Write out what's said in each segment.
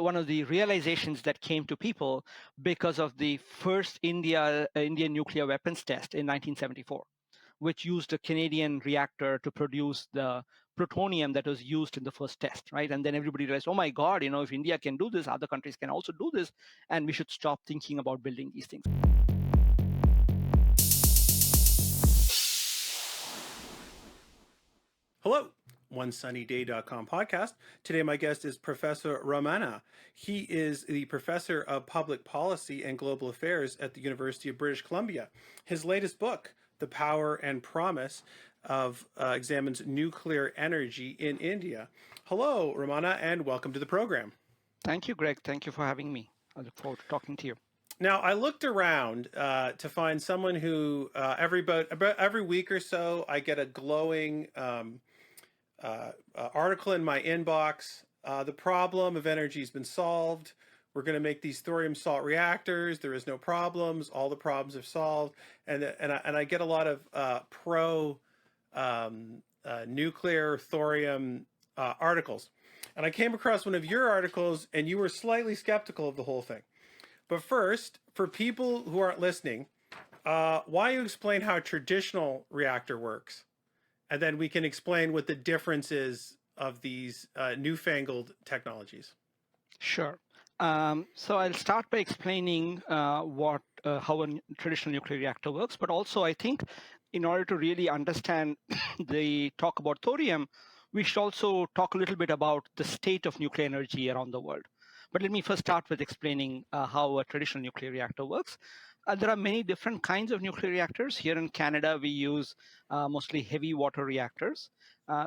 one of the realizations that came to people because of the first Indian nuclear weapons test in 1974, which used a Canadian reactor to produce the plutonium that was used in the first test, right? And then everybody realized, oh my God, if India can do this, other countries can also do this, and we should stop thinking about building these things. Hello, OneSunnyDay.com podcast. Today, my guest is Professor Ramana. He is the Professor of Public Policy and Global Affairs at the University of British Columbia. His latest book, The Power and Promise examines nuclear energy in India. Hello, Ramana, and welcome to the program. Thank you, Greg. Thank you for having me. I look forward to talking to you. Now, I looked around to find someone who about every week or so, I get a glowing article in my inbox. The problem of energy has been solved. We're going to make these thorium salt reactors. There is no problems. All the problems are solved. And I get a lot of pro nuclear thorium articles. And I came across one of your articles, and you were slightly skeptical of the whole thing. But first, for people who aren't listening, why don't you explain how a traditional reactor works? And then we can explain what the difference is of these newfangled technologies. Sure. So I'll start by explaining how a traditional nuclear reactor works, but also I think in order to really understand the talk about thorium, we should also talk a little bit about the state of nuclear energy around the world. But let me first start with explaining how a traditional nuclear reactor works. There are many different kinds of nuclear reactors. Here in Canada, we use mostly heavy water reactors.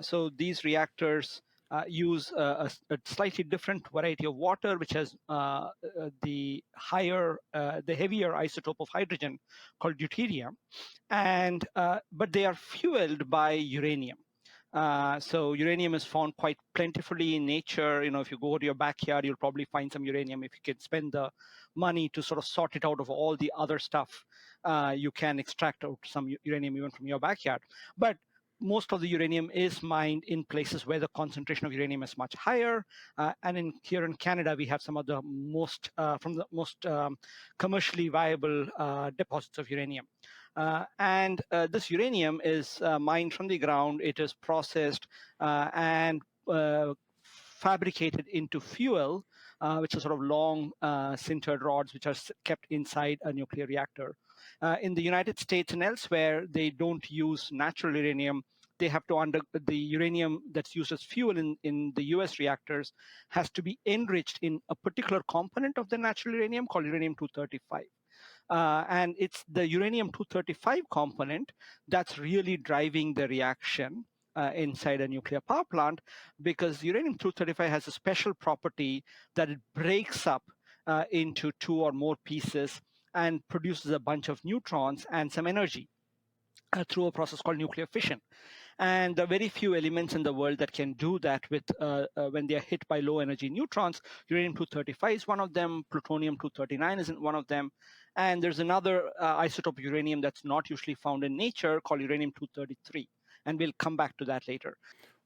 So these reactors use a slightly different variety of water, which has the heavier isotope of hydrogen called deuterium, but they are fueled by uranium. So uranium is found quite plentifully in nature. If you go to your backyard, you'll probably find some uranium. If you can spend the money to sort of sort it out of all the other stuff, you can extract out some uranium even from your backyard. But most of the uranium is mined in places where the concentration of uranium is much higher. And here in Canada, we have some of the most commercially viable deposits of uranium. And this uranium is mined from the ground. It is processed and fabricated into fuel, which are sort of long sintered rods, which are kept inside a nuclear reactor. In the United States and elsewhere, they don't use natural uranium. They have to the uranium that's used as fuel in the US reactors has to be enriched in a particular component of the natural uranium called uranium-235. And it's the uranium-235 component that's really driving the reaction inside a nuclear power plant, because uranium-235 has a special property that it breaks up into two or more pieces and produces a bunch of neutrons and some energy through a process called nuclear fission. And there are very few elements in the world that can do that with when they are hit by low energy neutrons. Uranium-235 is one of them. Plutonium-239 is one of them. And there's another isotope of uranium that's not usually found in nature called uranium-233. And we'll come back to that later.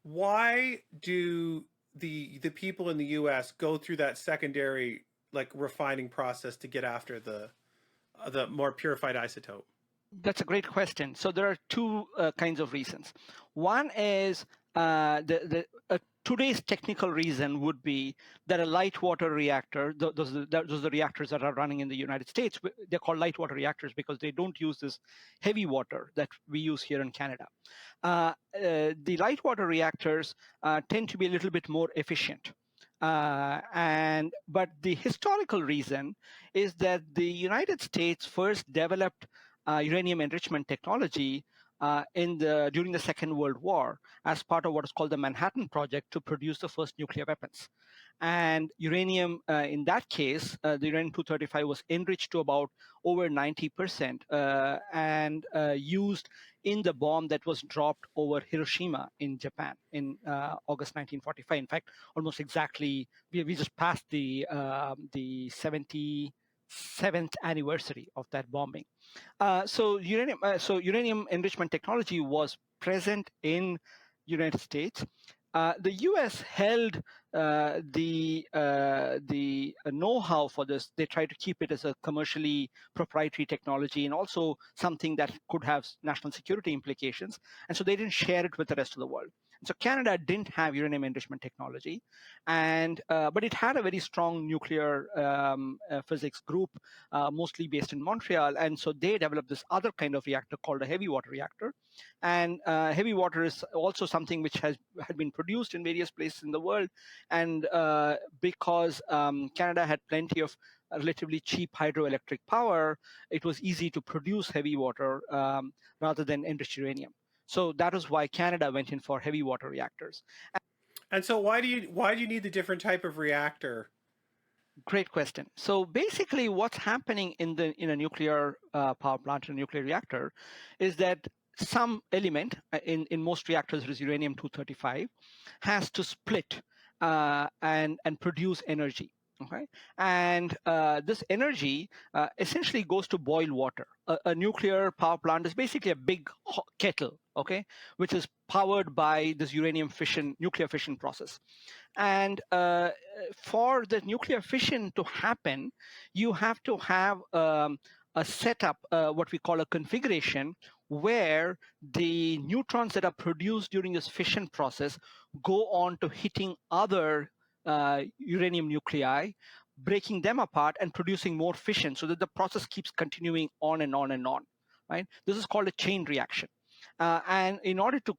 Why do the people in the U.S. go through that secondary refining process to get after the more purified isotope? That's a great question. So there are two kinds of reasons. One is today's technical reason would be that a light water reactor, those are the reactors that are running in the United States, they're called light water reactors because they don't use this heavy water that we use here in Canada. The light water reactors tend to be a little bit more efficient. But the historical reason is that the United States first developed uranium enrichment technology during the Second World War as part of what is called the Manhattan Project to produce the first nuclear weapons. And uranium, in that case, the uranium-235 was enriched to about over 90% and used in the bomb that was dropped over Hiroshima in Japan in August 1945. In fact, almost exactly, we just passed the 77th anniversary of that bombing. So uranium enrichment technology was present in United States. The U.S. held the know-how for this. They tried to keep it as a commercially proprietary technology and also something that could have national security implications. And so they didn't share it with the rest of the world. And so Canada didn't have uranium enrichment technology, and but it had a very strong nuclear physics group, mostly based in Montreal. And so they developed this other kind of reactor called a heavy water reactor, and heavy water is also something which had been produced in various places in the world. And because Canada had plenty of relatively cheap hydroelectric power, it was easy to produce heavy water rather than enriched uranium. So that is why Canada went in for heavy water reactors. And so why do you need the different type of reactor? Great question. So basically, what's happening in a nuclear power plant, a nuclear reactor, is that some element in most reactors, it is uranium 235, has to split and produce energy. Okay, and this energy essentially goes to boil water. A nuclear power plant is basically a big kettle, okay, which is powered by this uranium fission, nuclear fission process. And for the nuclear fission to happen, you have to have a setup, what we call a configuration, where the neutrons that are produced during this fission process go on to hitting other uranium nuclei, breaking them apart and producing more fission so that the process keeps continuing on and on and on. Right? This is called a chain reaction. And in order to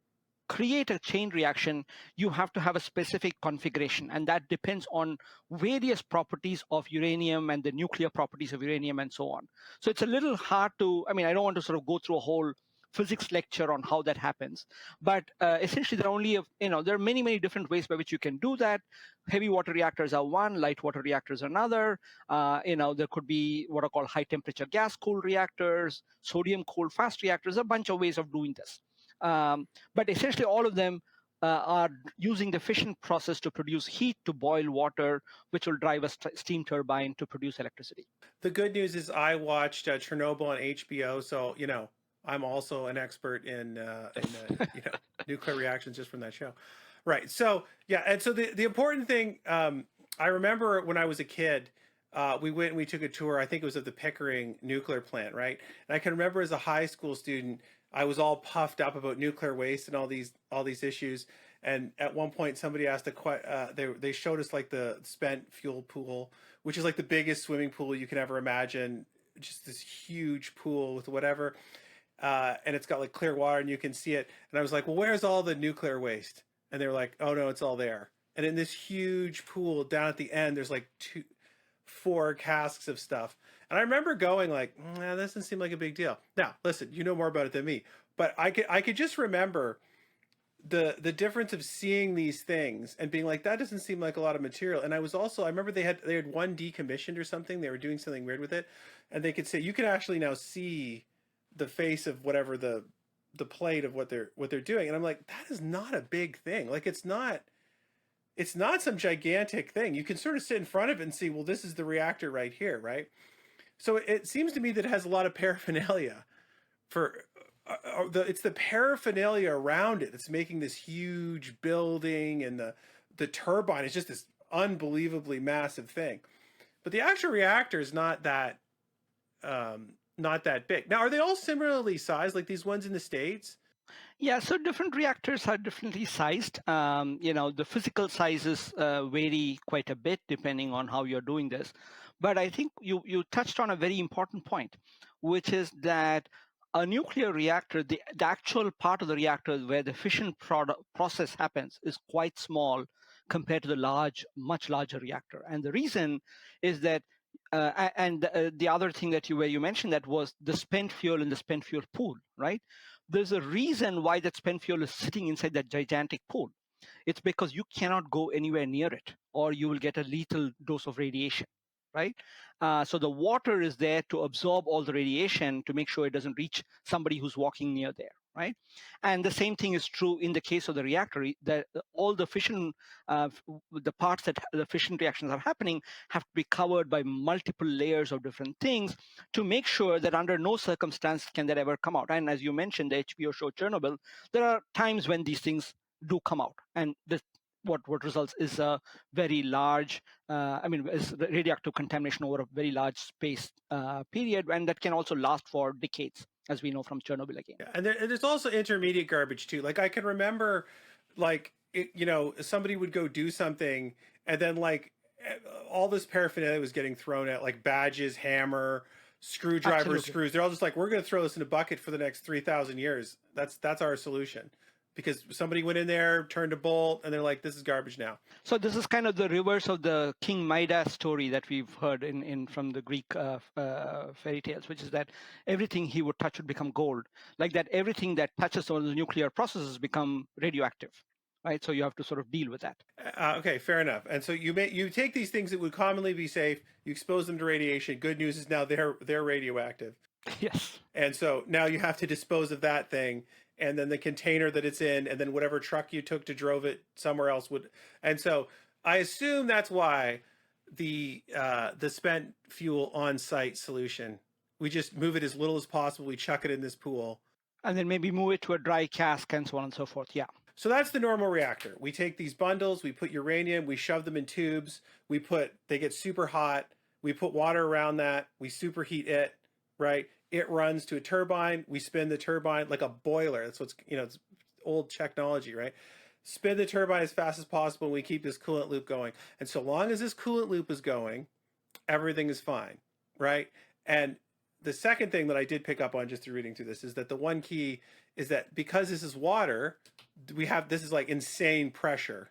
create a chain reaction, you have to have a specific configuration, and that depends on various properties of uranium and the nuclear properties of uranium and so on. So it's a little hard to, I mean, I don't want to sort of go through a whole physics lecture on how that happens, but essentially there are only, there are many, many different ways by which you can do that. Heavy water reactors are one, light water reactors are another. There could be what are called high temperature gas cooled reactors, sodium cooled fast reactors, a bunch of ways of doing this. But essentially, all of them are using the fission process to produce heat to boil water, which will drive a steam turbine to produce electricity. The good news is I watched Chernobyl on HBO, so I'm also an expert in nuclear reactions just from that show. Right. So yeah, and so the important thing, I remember when I was a kid, we went and we took a tour. I think it was of the Pickering nuclear plant, right? And I can remember as a high school student, I was all puffed up about nuclear waste and all these issues. And at one point, somebody asked they showed us like the spent fuel pool, which is like the biggest swimming pool you can ever imagine, just this huge pool with whatever, and it's got like clear water and you can see it. And I was like, well, where's all the nuclear waste? And they were like, oh no, it's all there. And in this huge pool down at the end, there's like four casks of stuff. And I remember going like, that doesn't seem like a big deal. Now, listen, you know more about it than me, but I could just remember the difference of seeing these things and being like, that doesn't seem like a lot of material. And I remember they had one decommissioned or something. They were doing something weird with it, and they could say you can actually now see the face of whatever the plate of what they're doing. And I'm like, that is not a big thing. Like it's not some gigantic thing. You can sort of sit in front of it and see, well, this is the reactor right here, right? So it seems to me that it has a lot of paraphernalia for it's the paraphernalia around it that's making this huge building, and the turbine is just this unbelievably massive thing. But the actual reactor is not that big. Now, are they all similarly sized, like these ones in the States? Yeah, so different reactors are differently sized. The physical sizes vary quite a bit depending on how you're doing this. But I think you touched on a very important point, which is that a nuclear reactor, the actual part of the reactor where the fission process happens, is quite small compared to the much larger reactor. And the reason is that, and the other thing that where you mentioned that was the spent fuel in the spent fuel pool, right? There's a reason why that spent fuel is sitting inside that gigantic pool. It's because you cannot go anywhere near it, or you will get a lethal dose of radiation, right? So the water is there to absorb all the radiation to make sure it doesn't reach somebody who's walking near there, right? And the same thing is true in the case of the reactor. That all the fission, the parts that the fission reactions are happening, have to be covered by multiple layers of different things to make sure that under no circumstance can that ever come out. And as you mentioned, the HBO show Chernobyl, there are times when these things do come out, and this what results is a very large, is radioactive contamination over a very large space period, and that can also last for decades, as we know from Chernobyl again. Yeah, and there's also intermediate garbage too. Like I can remember, like somebody would go do something, and then all this paraphernalia was getting thrown at, like badges, hammer, screwdrivers, Absolutely. screws. They're all just like, we're going to throw this in a bucket for the next 3,000 years. That's our solution, because somebody went in there, turned a bolt, and they're like, this is garbage now. So this is kind of the reverse of the King Midas story that we've heard in from the Greek fairy tales, which is that everything he would touch would become gold. Like that, everything that touches all the nuclear processes become radioactive, right? So you have to sort of deal with that. Okay, fair enough. And so you take these things that would commonly be safe, you expose them to radiation. Good news is now they're radioactive. Yes. And so now you have to dispose of that thing, and then the container that it's in, and then whatever truck you took to drove it somewhere else would. And so I assume that's why the spent fuel on site solution, we just move it as little as possible. We chuck it in this pool, And then maybe move it to a dry cask and so on and so forth. Yeah. so that's the normal reactor. We take these bundles, we put uranium, we shove them in tubes, they get super hot, we put water around that, we superheat it, right? It runs to a turbine, we spin the turbine like a boiler. That's what's, it's old technology, right? Spin the turbine as fast as possible, and we keep this coolant loop going. And so long as this coolant loop is going, everything is fine, right? And the second thing that I did pick up on just through reading through this is that the one key is that because this is water, this is like insane pressure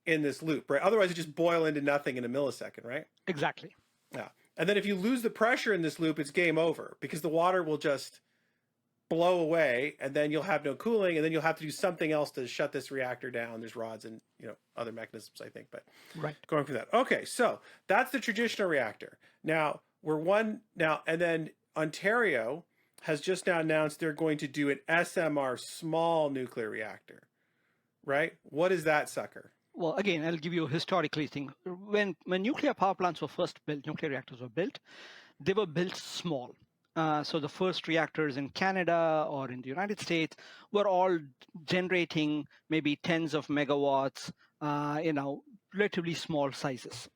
in this loop, right? Otherwise, it just boil into nothing in a millisecond, right? Exactly. Yeah. And then if you lose the pressure in this loop, it's game over, because the water will just blow away, and then you'll have no cooling, and then you'll have to do something else to shut this reactor down. There's rods and other mechanisms, I think, but right. Going through that. Okay, so that's the traditional reactor. Now and then Ontario has just now announced they're going to do an SMR, small nuclear reactor, right? What is that sucker? Well, again, I'll give you a historically thing. When nuclear power plants were first built, nuclear reactors were built, they were built small. So the first reactors in Canada or in the United States were all generating maybe tens of megawatts, relatively small sizes.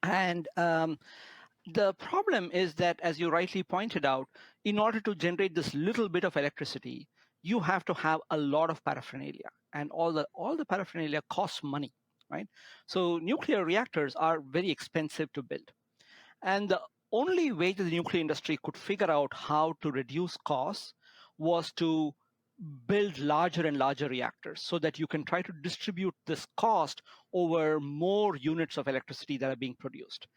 And the problem is that, as you rightly pointed out, in order to generate this little bit of electricity, you have to have a lot of paraphernalia, and all the paraphernalia costs money, right? So nuclear reactors are very expensive to build. And the only way that the nuclear industry could figure out how to reduce costs was to build larger and larger reactors so that you can try to distribute this cost over more units of electricity that are being produced.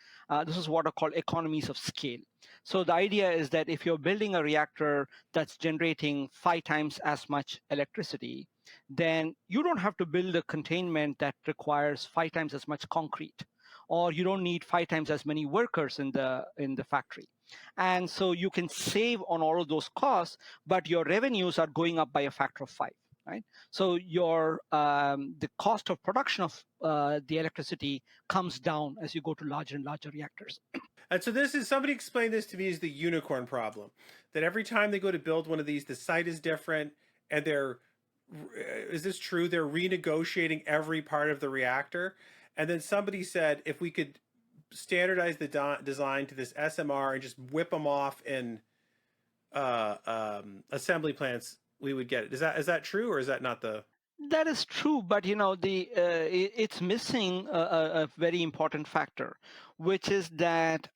This is what are called economies of scale. So the idea is that if you're building a reactor that's generating 5 times as much electricity, then you don't have to build a containment that requires 5 times as much concrete, or you don't need 5 times as many workers in the factory. And so you can save on all of those costs, but your revenues are going up by a factor of 5, right? So your the cost of production of the electricity comes down as you go to larger and larger reactors. And so somebody explained this to me as the unicorn problem, that every time they go to build one of these, the site is different, and is this true? They're renegotiating every part of the reactor. And then somebody said, if we could standardize the design to this SMR and just whip them off in assembly plants, we would get it. Is that true, or is that not the? That is true, but it's missing a very important factor, which is that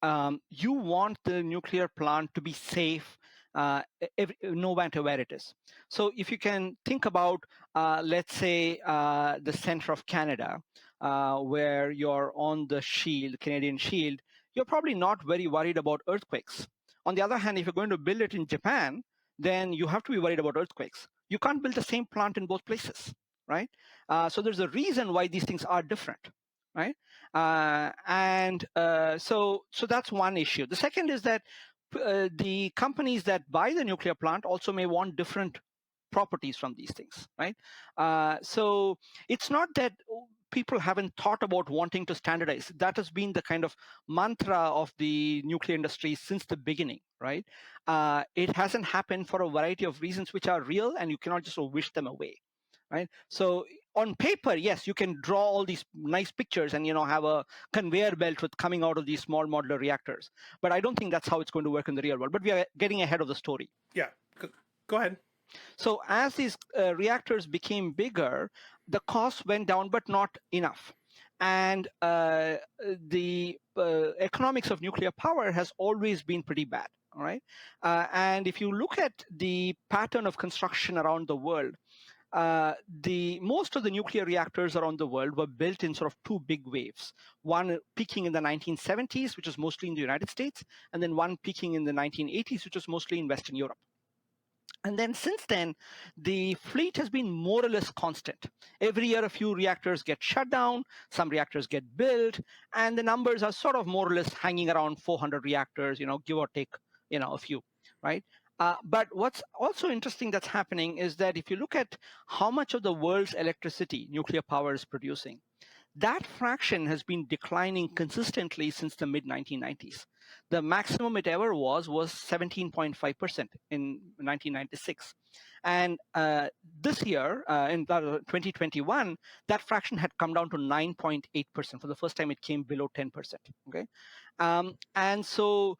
you want the nuclear plant to be safe, no matter where it is. So if you can think about, let's say, the center of Canada, where you're on the shield, Canadian shield, you're probably not very worried about earthquakes. On the other hand, if you're going to build it in Japan, then you have to be worried about earthquakes. You can't build the same plant in both places, right? So there's a reason why these things are different, right? So that's one issue. The second is that the companies that buy the nuclear plant also may want different properties from these things, right? So it's not that people haven't thought about wanting to standardize. That has been the kind of mantra of the nuclear industry since the beginning, right? It hasn't happened for a variety of reasons which are real, and you cannot just wish them away, right? So on paper, yes, you can draw all these nice pictures and have a conveyor belt with coming out of these small modular reactors. But I don't think that's how it's going to work in the real world. But we are getting ahead of the story. Yeah, go ahead. So as these reactors became bigger, the cost went down, but not enough. And the economics of nuclear power has always been pretty bad. All right. And if you look at the pattern of construction around the world, the most of the nuclear reactors around the world were built in sort of two big waves. One peaking in the 1970s, which was mostly in the United States, and then one peaking in the 1980s, which was mostly in Western Europe. And then since then, the fleet has been more or less constant. Every year, a few reactors get shut down, some reactors get built, and the numbers are sort of more or less hanging around 400 reactors, give or take, a few, right? But what's also interesting that's happening is that if you look at how much of the world's electricity nuclear power is producing, that fraction has been declining consistently since the mid 1990s. The maximum it ever was 17.5% in 1996. And this year, in 2021, that fraction had come down to 9.8%. For the first time, it came below 10%. Okay. And so,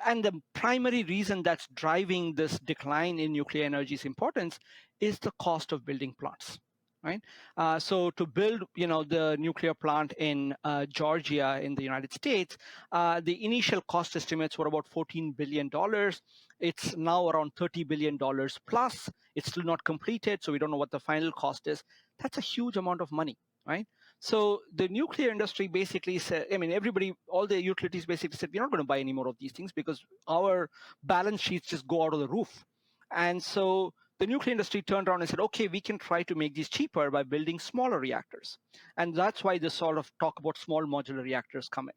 and the primary reason that's driving this decline in nuclear energy's importance is the cost of building plants, right? So to build, the nuclear plant in Georgia in the United States, the initial cost estimates were about $14 billion. It's now around $30 billion plus. It's still not completed, so we don't know what the final cost is. That's a huge amount of money, right? So the nuclear industry basically said, everybody, all the utilities basically said, we're not going to buy any more of these things because our balance sheets just go out of the roof. And so the nuclear industry turned around and said, okay, we can try to make these cheaper by building smaller reactors. And that's why this sort of talk about small modular reactors come in.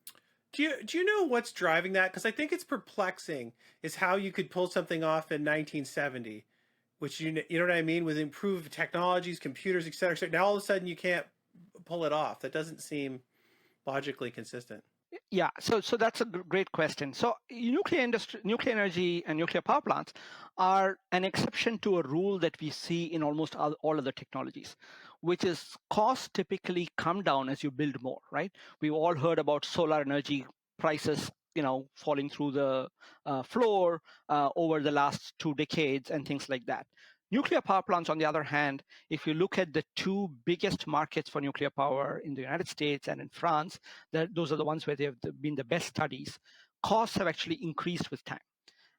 Do you know what's driving that? Because I think it's perplexing is how you could pull something off in 1970, which you know what I mean, with improved technologies, computers, et cetera, et cetera. Now all of a sudden you can't pull it off. That doesn't seem logically consistent. Yeah, so that's a great question. So nuclear industry, nuclear energy, and nuclear power plants are an exception to a rule that we see in almost all other technologies, which is costs typically come down as you build more, right? We've all heard about solar energy prices, falling through the floor over the last 2 decades and things like that. Nuclear power plants, on the other hand, if you look at the two biggest markets for nuclear power in the United States and in France, those are the ones where they have been the best studies. Costs have actually increased with time.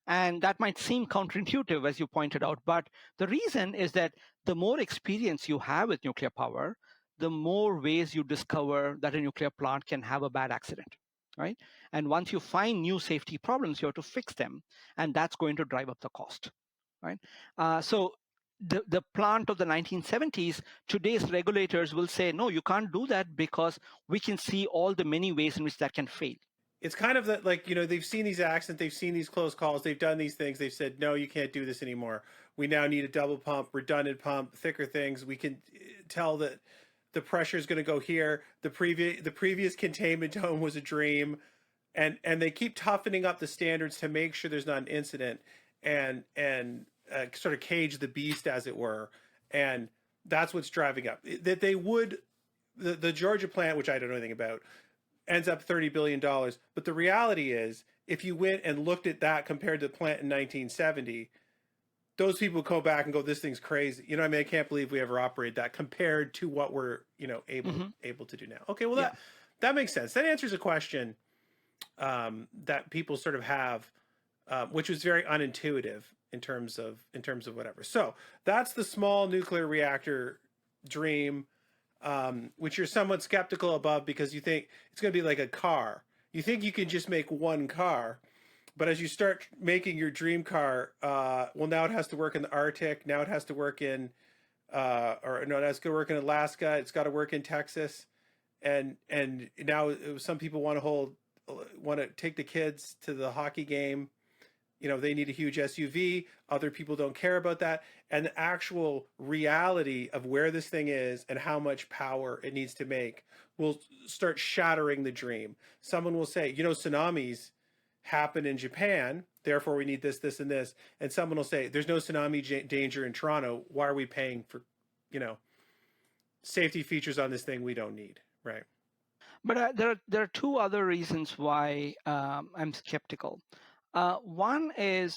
And that might seem counterintuitive, as you pointed out, but the reason is that the more experience you have with nuclear power, the more ways you discover that a nuclear plant can have a bad accident, right? And once you find new safety problems, you have to fix them, and that's going to drive up the cost, right? So the plant of the 1970s, today's regulators will say, no, you can't do that because we can see all the many ways in which that can fail. It's kind of that, like, they've seen these accidents, they've seen these close calls, they've done these things, they've said, no, you can't do this anymore. We now need a double pump, redundant pump, thicker things. We can tell that the pressure is going to go here. The previous containment dome was a dream, and they keep toughening up the standards to make sure there's not an incident, and sort of cage the beast, as it were. And that's what's driving up that they would the Georgia plant, which I don't know anything about, ends up $30 billion. But the reality is, if you went and looked at that compared to the plant in 1970, those people go back and go, "This thing's crazy." You know, what I mean, I can't believe we ever operated that compared to what we're able to do now. Okay, well, Yeah. that makes sense. That answers a question that people sort of have, which was very unintuitive in terms of whatever. So that's the small nuclear reactor dream, which you're somewhat skeptical above because you think it's going to be like a car. You think you can just make one car, but as you start making your dream car, well, now it has to work in the Arctic. Now it has to work in, or no, it has to work in Alaska. It's got to work in Texas, and now some people want to take the kids to the hockey game. They need a huge SUV. Other people don't care about that. And the actual reality of where this thing is and how much power it needs to make will start shattering the dream. Someone will say, tsunamis happen in Japan, therefore we need this, this, and this. And someone will say, there's no tsunami danger in Toronto. Why are we paying for, safety features on this thing we don't need, right? But there are two other reasons why I'm skeptical. One is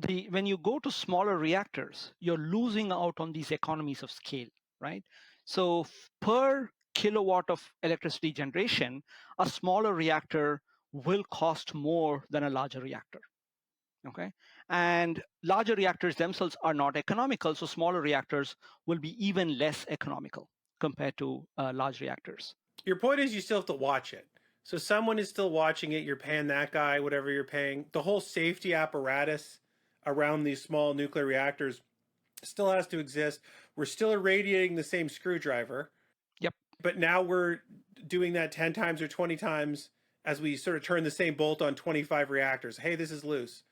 the when you go to smaller reactors, you're losing out on these economies of scale, right? So per kilowatt of electricity generation, a smaller reactor will cost more than a larger reactor. Okay, and larger reactors themselves are not economical, so smaller reactors will be even less economical compared to large reactors. Your point is you still have to watch it. So someone is still watching it. You're paying that guy whatever you're paying. The whole safety apparatus around these small nuclear reactors still has to exist. We're still irradiating the same screwdriver, Yep. but now we're doing that 10 times or 20 times as we sort of turn the same bolt on 25 reactors. Hey, this is loose.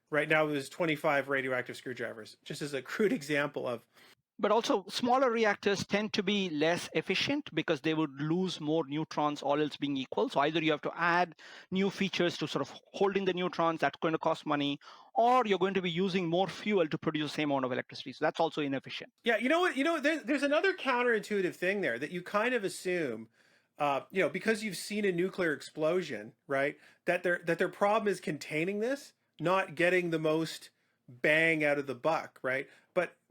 Right now, there's 25 radioactive screwdrivers, just as a crude example of. But also, smaller reactors tend to be less efficient because they would lose more neutrons, all else being equal. So either you have to add new features to sort of holding the neutrons, that's going to cost money, or you're going to be using more fuel to produce the same amount of electricity. So that's also inefficient. Yeah, you know what? There's another counterintuitive thing there that you kind of assume, because you've seen a nuclear explosion, right? That their problem is containing this, not getting the most bang out of the buck, right?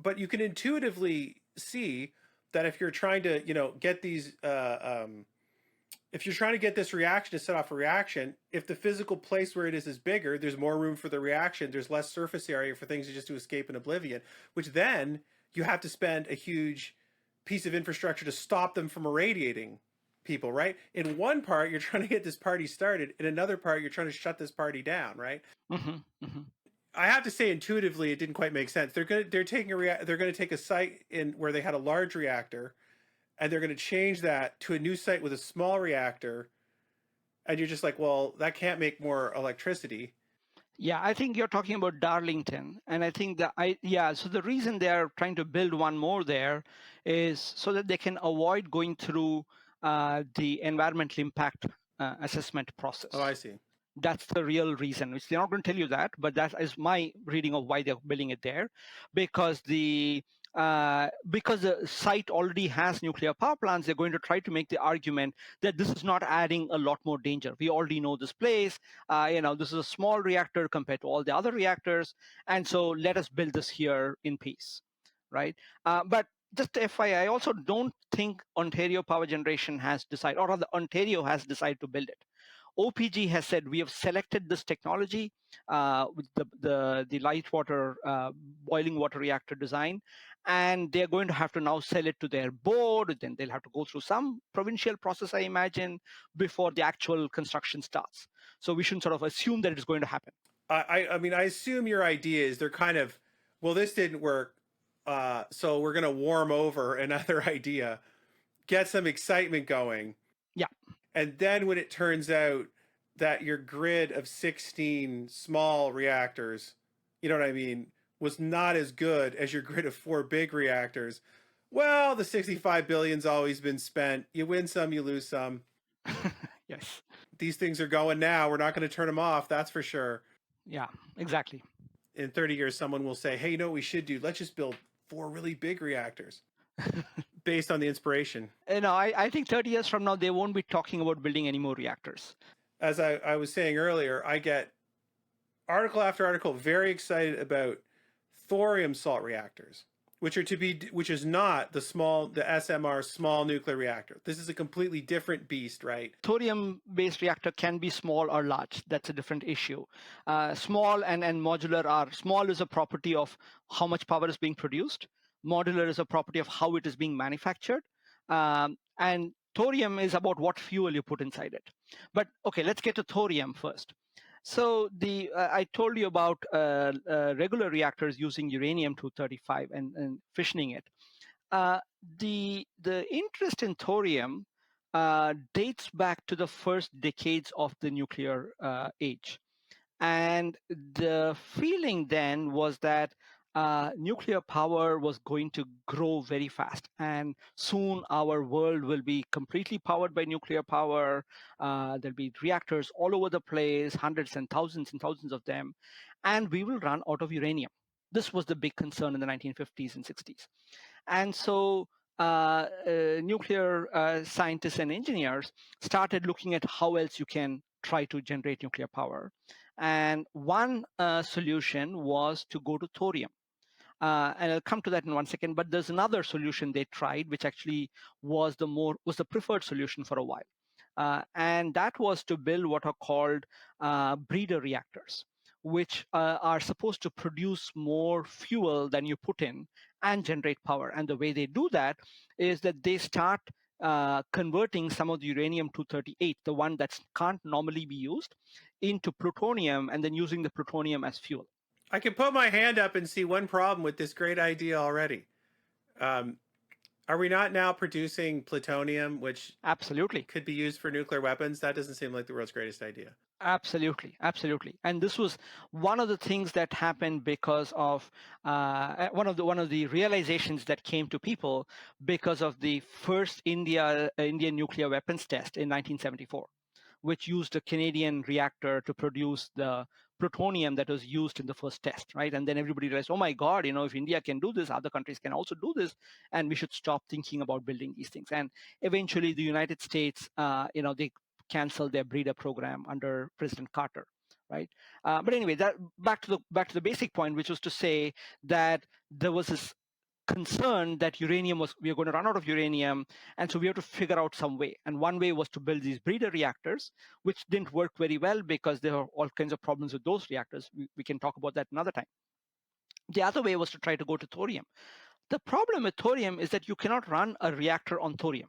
But you can intuitively see that if you're trying to, get these if you're trying to get this reaction to set off a reaction, if the physical place where it is bigger, there's more room for the reaction. There's less surface area for things just to escape in oblivion, which then you have to spend a huge piece of infrastructure to stop them from irradiating people, right? In one part, you're trying to get this party started. In another part, you're trying to shut this party down, right? Hmm. Hmm. I have to say, intuitively, it didn't quite make sense. They're going to take a site in where they had a large reactor, and they're going to change that to a new site with a small reactor, and you're just like, well, that can't make more electricity. Yeah, I think you're talking about Darlington, and I think yeah. So the reason they are trying to build one more there is so that they can avoid going through the environmental impact assessment Oh, I process. see. That's the real reason, which they're not going to tell you that, but that is my reading of why they're building it there, because the site already has nuclear power plants. They're going to try to make the argument that this is not adding a lot more danger. We already know this place. This is a small reactor compared to all the other reactors, and so let us build this here in peace, right? But just FYI, I also don't think Ontario Power Generation has decided, or rather, Ontario has decided to build it. OPG has said we have selected this technology with the light water boiling water reactor design, and they're going to have to now sell it to their board. Then they'll have to go through some provincial process, I imagine, before the actual construction starts. So we shouldn't sort of assume that it's going to happen. I mean, I assume your idea is they're kind of, well, this didn't work, so we're going to warm over another idea, get some excitement going. Yeah. And then when it turns out that your grid of 16 small reactors, you know what I mean, was not as good as your grid of 4 big reactors, well, the 65 billion's always been spent. You win some, you lose some. Yes. These things are going now. We're not going to turn them off, that's for sure. Yeah, exactly. In 30 years, someone will say, hey, you know what we should do? Let's just build 4 really big reactors based on the inspiration. I think 30 years from now, they won't be talking about building any more reactors. As I was saying earlier, I get article after article very excited about thorium salt reactors, which is not the SMR small nuclear reactor. This is a completely different beast, right? Thorium-based reactor can be small or large. That's a different issue. Small and modular are small is a property of how much power is being produced. Modular is a property of how it is being manufactured. And thorium is about what fuel you put inside it. But okay, let's get to thorium first. So I told you about regular reactors using uranium-235 and fissioning it. Uh, the interest in thorium dates back to the first decades of the nuclear age. And the feeling then was that nuclear power was going to grow very fast. And soon our world will be completely powered by nuclear power. There'll be reactors all over the place, hundreds and thousands of them. And we will run out of uranium. This was the big concern in the 1950s and 60s. And so nuclear scientists and engineers started looking at how else you can try to generate nuclear power. And one solution was to go to thorium. And I'll come to that in 1 second. But there's another solution they tried, which actually was the preferred solution for a while, and that was to build what are called breeder reactors, which are supposed to produce more fuel than you put in and generate power. And the way they do that is that they start converting some of the uranium 238, the one that can't normally be used, into plutonium, and then using the plutonium as fuel. I can put my hand up and see one problem with this great idea already. Um, are we not now producing plutonium, which Absolutely. could be used for nuclear weapons? That doesn't seem like the world's greatest idea. Absolutely, absolutely. And this was one of the things that happened because of one of the realizations that came to people because of the first Indian nuclear weapons test in 1974, which used a Canadian reactor to produce the plutonium that was used in the first test, right? And then everybody realized, oh my God, if India can do this, other countries can also do this, and we should stop thinking about building these things. And eventually, the United States, they canceled their breeder program under President Carter, right? But anyway, that back to the basic point, which was to say that there was this concern that we are going to run out of uranium, and so we have to figure out some way. And one way was to build these breeder reactors, which didn't work very well because there are all kinds of problems with those reactors. We can talk about that another time. The other way was to try to go to thorium. The problem with thorium is that you cannot run a reactor on thorium,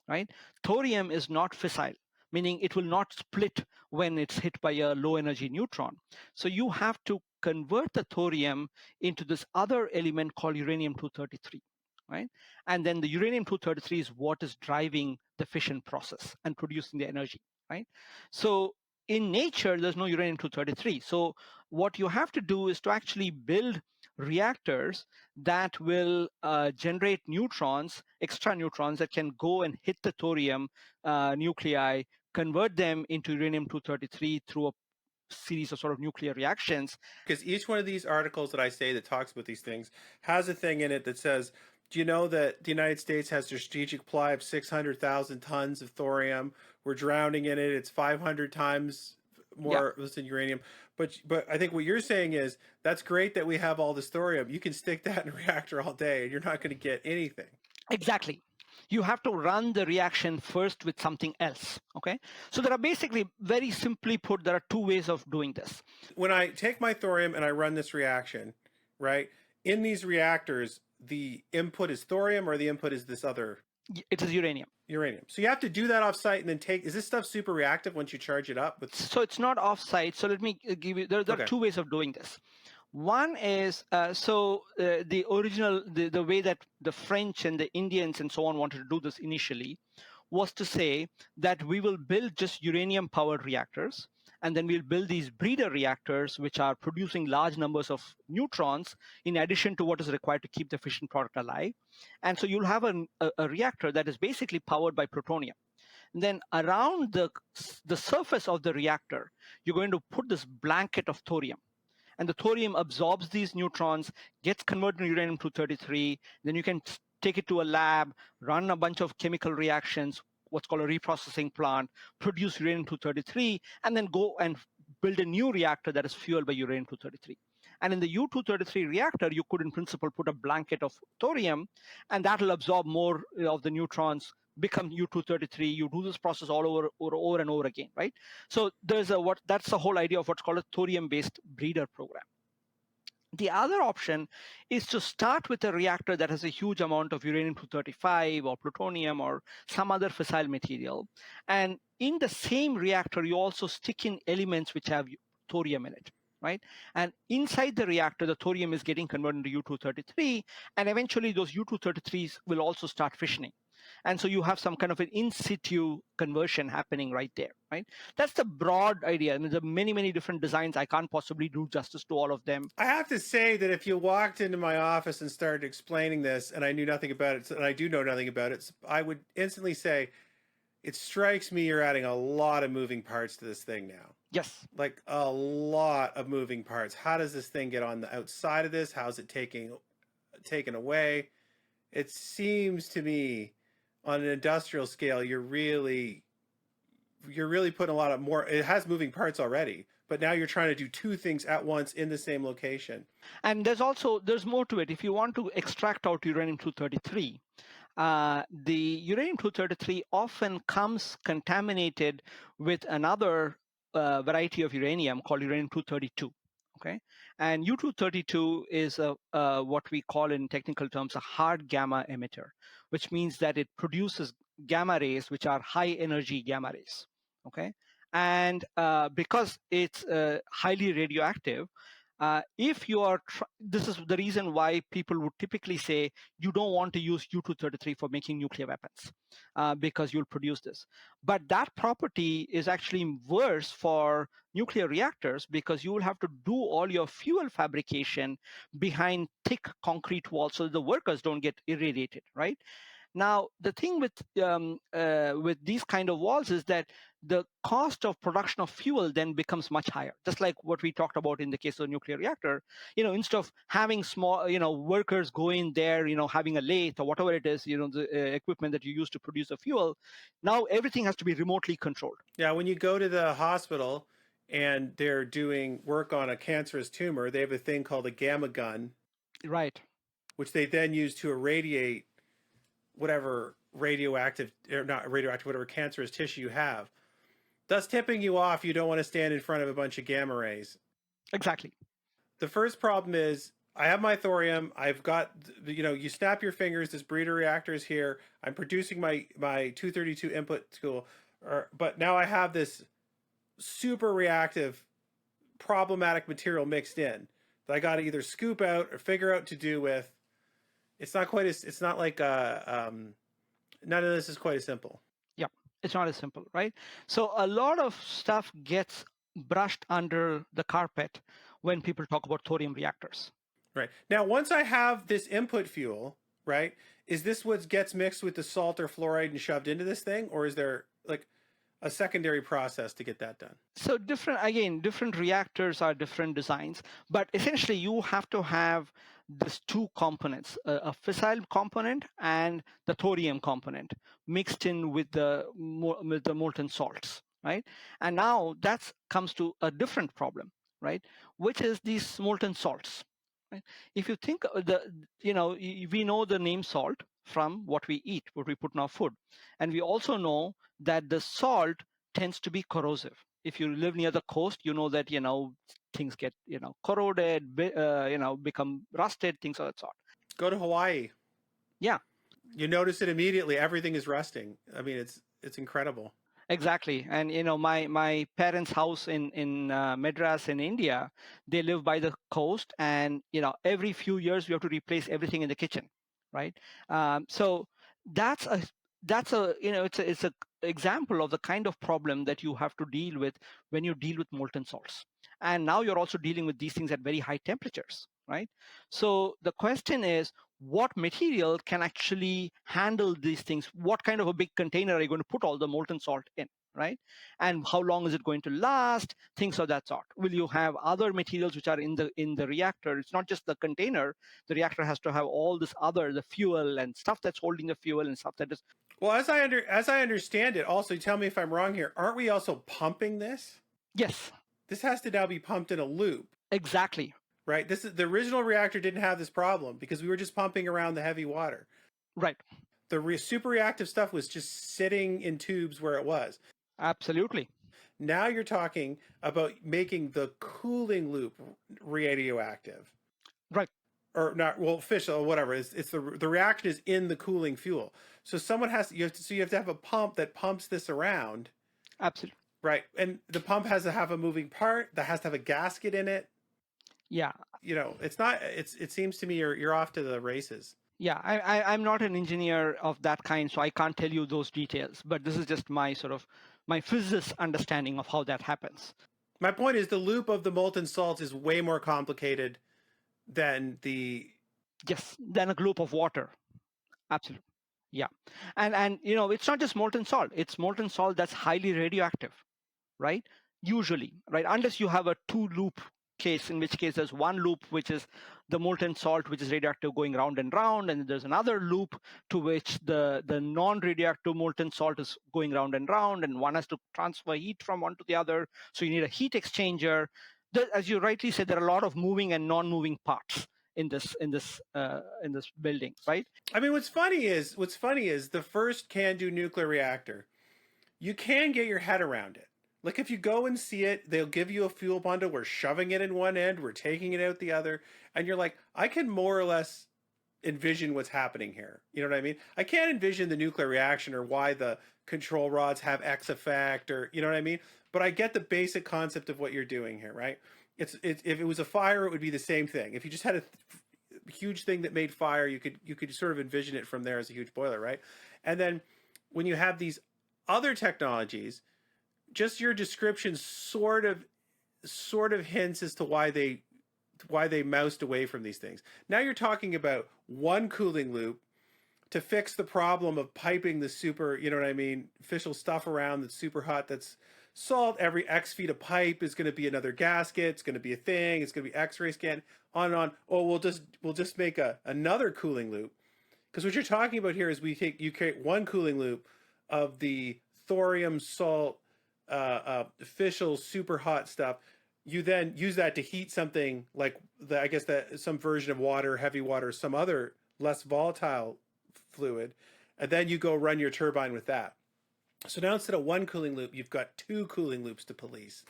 right? Thorium is not fissile, meaning it will not split when it's hit by a low energy neutron. So you have to convert the thorium into this other element called uranium 233, right? And then the uranium 233 is what is driving the fission process and producing the energy, right? So in nature, there's no uranium 233. So what you have to do is to actually build reactors that will generate neutrons, extra neutrons that can go and hit the thorium nuclei, convert them into uranium 233 through a series of sort of nuclear reactions. Because each one of these articles that I say that talks about these things has a thing in it that says, do you know that the United States has a strategic supply of 600,000 tons of thorium? We're drowning in it. It's 500 times Yeah, more than uranium. But I think what you're saying is that's great that we have all this thorium. You can stick that in a reactor all day and you're not going to get anything. exactly. You have to run the reaction first with something else. Okay. So there are basically, very simply put, there are two ways of doing this. When I take my thorium and I run this reaction, right? In these reactors, the input is thorium or the input is this other It is uranium. uranium. So you have to do that off site and then take. Is this stuff super reactive once you charge it up with? So it's not off-site. So let me give you. There are Okay. two ways of doing this. One is the way that the French and the Indians and so on wanted to do this initially was to say that we will build just uranium powered reactors, and then we'll build these breeder reactors which are producing large numbers of neutrons in addition to what is required to keep the fission product alive. And so you'll have a reactor that is basically powered by plutonium. And then around the surface of the reactor, you're going to put this blanket of thorium, and the thorium absorbs these neutrons, gets converted to uranium 233. Then you can take it to a lab, run a bunch of chemical reactions, what's called a reprocessing plant, produce uranium 233, and then go and build a new reactor that is fueled by uranium 233. And in the U-233 reactor, you could, in principle, put a blanket of thorium, and that will absorb more of the neutrons, become U-233. You do this process all over and over again, right? So that's the whole idea of what's called a thorium-based breeder program. The other option is to start with a reactor that has a huge amount of uranium 235 or plutonium or some other fissile material. And in the same reactor, you also stick in elements which have thorium in it, right? And inside the reactor, the thorium is getting converted into U-233, and eventually those U-233s will also start fissioning. And so you have some kind of an in situ conversion happening right there, right? That's the broad idea. And there are many, many different designs. I can't possibly do justice to all of them. I have to say that if you walked into my office and started explaining this, and I knew nothing about it, and I do know nothing about it, I would instantly say, it strikes me you're adding a lot of moving parts to this thing now. Yes. Like a lot of moving parts. How does this thing get on the outside of this? How's it taken away? It seems to me on an industrial scale, you're really putting a lot of more. It has moving parts already, but now you're trying to do two things at once in the same location. And there's more to it. If you want to extract out uranium 233, the uranium 233 often comes contaminated with another variety of uranium called uranium 232. Okay, and U232 is what we call in technical terms a hard gamma emitter, which means that it produces gamma rays which are high energy gamma rays. Okay, and because it's highly radioactive, if you are, this is the reason why people would typically say you don't want to use U-233 for making nuclear weapons because you'll produce this. But that property is actually worse for nuclear reactors because you will have to do all your fuel fabrication behind thick concrete walls so that the workers don't get irradiated, right? Now, the thing with these kind of walls is that the cost of production of fuel then becomes much higher. Just like what we talked about in the case of a nuclear reactor, instead of having small, workers go in there, having a lathe or whatever it is, the equipment that you use to produce the fuel, now everything has to be remotely controlled. Yeah, when you go to the hospital and they're doing work on a cancerous tumor, they have a thing called a gamma gun, Right. which they then use to irradiate whatever radioactive, or not radioactive, whatever cancerous tissue you have, thus tipping you off you don't want to stand in front of a bunch of gamma rays. Exactly. The first problem is I have my thorium. I've got, you snap your fingers. This breeder reactor is here. I'm producing my 232 input tool, but now I have this super reactive, problematic material mixed in that I got to either scoop out or figure out to do with. It's not quite as. It's not like none of this is quite as simple. Yep. It's not as simple, right? So a lot of stuff gets brushed under the carpet when people talk about thorium reactors. Right. Now, once I have this input fuel, right, is this what gets mixed with the salt or fluoride and shoved into this thing? Or is there like a secondary process to get that done? So different reactors are different designs, but essentially you have to have these two components, a fissile component and the thorium component mixed in with the molten salts, right? And now that comes to a different problem, right? Which is these molten salts. Right? If you think we know the name salt from what we eat, what we put in our food, and we also know that the salt tends to be corrosive. If you live near the coast, you know that things get corroded, become rusted, things of that sort. Go to Hawaii. Yeah, You notice it immediately. Everything is rusting. I mean, it's incredible. exactly. And my parents' house in Madras in India, they live by the coast, and every few years we have to replace everything in the kitchen, right? So that's a it's a example of the kind of problem that you have to deal with when you deal with molten salts. And now you're also dealing with these things at very high temperatures, right? So the question is, what material can actually handle these things? What kind of a big container are you going to put all the molten salt in, right? And how long is it going to last? Things of that sort. Will you have other materials which are in the reactor? It's not just the container. The reactor has to have all this other, the fuel and stuff that's holding the fuel and stuff that is. Well, as I understand it, also tell me if I'm wrong here. Aren't we also pumping this? Yes, This has to now be pumped in a loop, exactly. right? This is the original reactor didn't have this problem because we were just pumping around the heavy water. Right. The super reactive stuff was just sitting in tubes where it was. Absolutely. Now you're talking about making the cooling loop radioactive. Right. Or not, well, fissile or whatever. It's the reaction is in the cooling fuel. So someone has to, you have to have a pump that pumps this around. Absolutely. Right. And the pump has to have a moving part that has to have a gasket in it. Yeah. It's not, it seems to me you're off to the races. Yeah, I'm not an engineer of that kind, so I can't tell you those details. But this is just my my physicist understanding of how that happens. My point is the loop of the molten salts is way more complicated than the. Yes, than a globe of water. Absolutely. Yeah, and it's not just molten salt. It's molten salt that's highly radioactive, right? Usually, right? Unless you have a two loop. case, in which case there's one loop which is the molten salt, which is radioactive, going round and round, and there's another loop to which the non-radioactive molten salt is going round and round, and one has to transfer heat from one to the other. So you need a heat exchanger. As you rightly said, there are a lot of moving and non-moving parts in this building, right? I mean, what's funny is the first CANDU nuclear reactor. You can get your head around it. Like if you go and see it, they'll give you a fuel bundle. We're shoving it in one end, we're taking it out the other, and you're like, I can more or less envision what's happening here. You know what I mean? I can't envision the nuclear reaction or why the control rods have X effect, or you know what I mean? But I get the basic concept of what you're doing here, right? It's if it was a fire, it would be the same thing. If you just had a huge thing that made fire, you could sort of envision it from there as a huge boiler, right? And then when you have these other technologies, just your description sort of hints as to why they moused away from these things. Now you're talking about one cooling loop to fix the problem of piping the super, you know what I mean, official stuff around that's super hot, that's salt. Every X feet of pipe is going to be another gasket. It's going to be a thing. It's going to be X-ray scan, on and on. Oh, we'll just make another cooling loop, because what you're talking about here is you create one cooling loop of the thorium salt official super hot stuff. You then use that to heat something like I guess that some version of water, heavy water, some other less volatile fluid, and then you go run your turbine with that. So now instead of one cooling loop, you've got two cooling loops to police,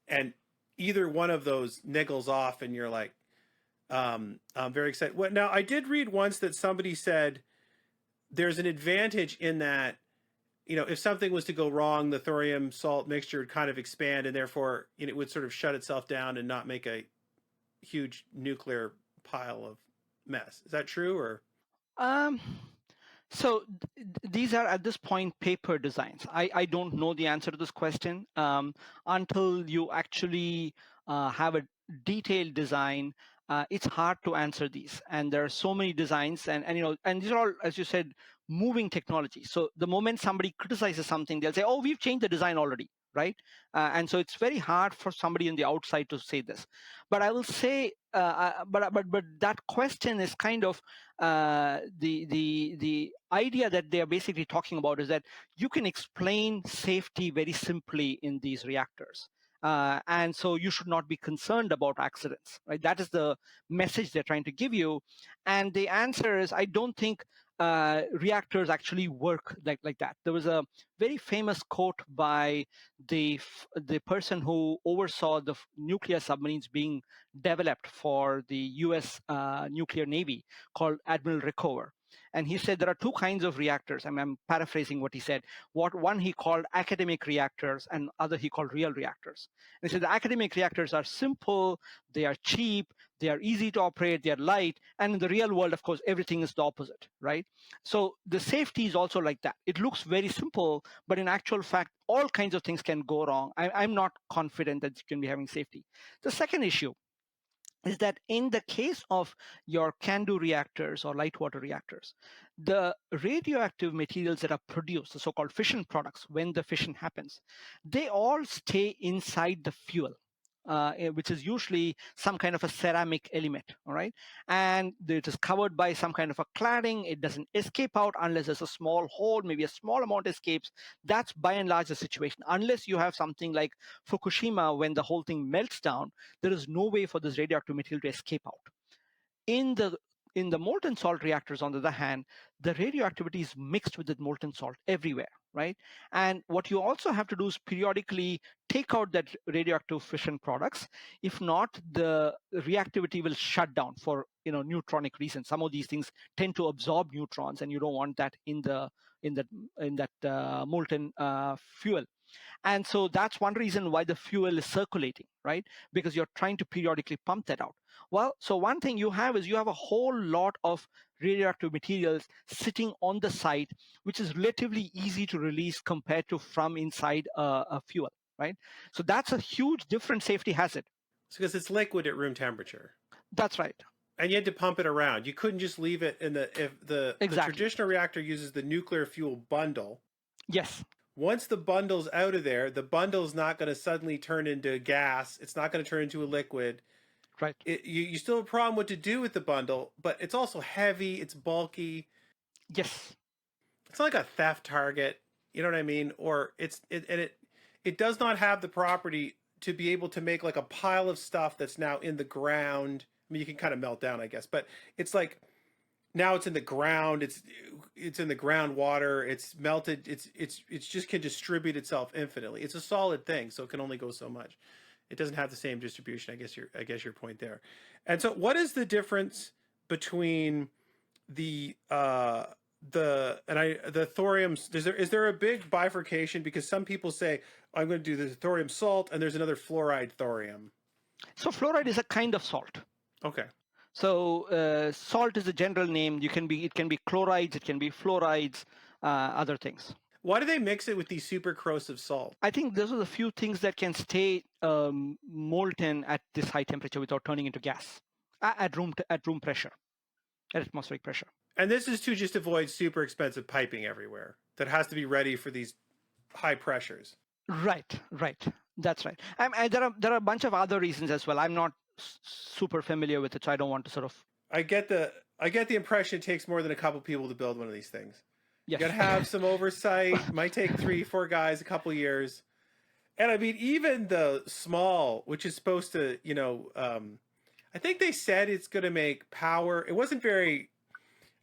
and either one of those niggles off, and you're like, I'm very excited. Well, now I did read once that somebody said there's an advantage in that, if something was to go wrong, the thorium salt mixture would kind of expand, and therefore it would sort of shut itself down and not make a huge nuclear pile of mess. Is that true, or? Um, so these are at this point paper designs. I don't know the answer to this question until you actually have a detailed design. It's hard to answer these, and there are so many designs, and these are all, as you said, moving technology. So the moment somebody criticizes something, they'll say, "Oh, we've changed the design already." Right, and so it's very hard for somebody on the outside to say this. But I will say, but that question is kind of the idea that they are basically talking about is that you can explain safety very simply in these reactors. And so you should not be concerned about accidents, right? That is the message they're trying to give you. And the answer is, I don't think reactors actually work like that. There was a very famous quote by the person who oversaw the nuclear submarines being developed for the U.S. Nuclear Navy, called Admiral Rickover. And he said there are two kinds of reactors. I'm paraphrasing what he said. One he called academic reactors, and other he called real reactors. And he said the academic reactors are simple, they are cheap, they are easy to operate, they are light. And in the real world, of course, everything is the opposite, right? So the safety is also like that. It looks very simple, but in actual fact, all kinds of things can go wrong. I'm not confident that you can be having safety. The second issue is that in the case of your CANDU reactors or light water reactors, the radioactive materials that are produced, the so-called fission products, when the fission happens, they all stay inside the fuel. Which is usually some kind of a ceramic element, all right? And it is covered by some kind of a cladding. It doesn't escape out unless there's a small hole, maybe a small amount escapes. That's by and large the situation. Unless you have something like Fukushima, when the whole thing melts down, there is no way for this radioactive material to escape out. In the molten salt reactors, on the other hand, the radioactivity is mixed with the molten salt everywhere, right? And what you also have to do is periodically take out that radioactive fission products. If not, the reactivity will shut down for neutronic reasons. Some of these things tend to absorb neutrons, and you don't want that in that molten fuel. And so that's one reason why the fuel is circulating, right? Because you're trying to periodically pump that out. Well, so one thing you have is you have a whole lot of radioactive materials sitting on the site, which is relatively easy to release compared to from inside a fuel, right? So that's a huge different safety hazard. It's because it's liquid at room temperature, That's right. and you had to pump it around. You couldn't just leave it in the if the Exactly. traditional reactor uses the nuclear fuel bundle. Yes. Once the bundle's out of there, the bundle's not going to suddenly turn into gas. It's not going to turn into a liquid. Right. You still have a problem what to do with the bundle, but it's also heavy. It's bulky. Yes. It's not like a theft target. You know what I mean? Or it does not have the property to be able to make like a pile of stuff that's now in the ground. I mean, you can kind of melt down, I guess, but it's like now it's in the ground. It's in the groundwater. It's melted. It's just can distribute itself infinitely. It's a solid thing, so it can only go so much. It doesn't have the same distribution. I guess your point there. And so, what is the difference between the the thorium? Is there a big bifurcation? Because some people say I'm going to do the thorium salt, and there's another fluoride thorium. So fluoride is a kind of salt. Okay. So salt is a general name. It can be chlorides, it can be fluorides, other things. Why do they mix it with these super corrosive salt? I think those are the few things that can stay molten at this high temperature without turning into gas at room pressure, at atmospheric pressure. And this is to just avoid super expensive piping everywhere that has to be ready for these high pressures. Right. That's right. There are a bunch of other reasons as well. I'm not super familiar with it, so I don't want to sort of. I get the impression it takes more than a couple people to build one of these things. Yes. You gotta have some oversight. Might take 3-4 guys a couple years. And I mean, even the small, which is supposed to, I think they said it's going to make power. It wasn't very.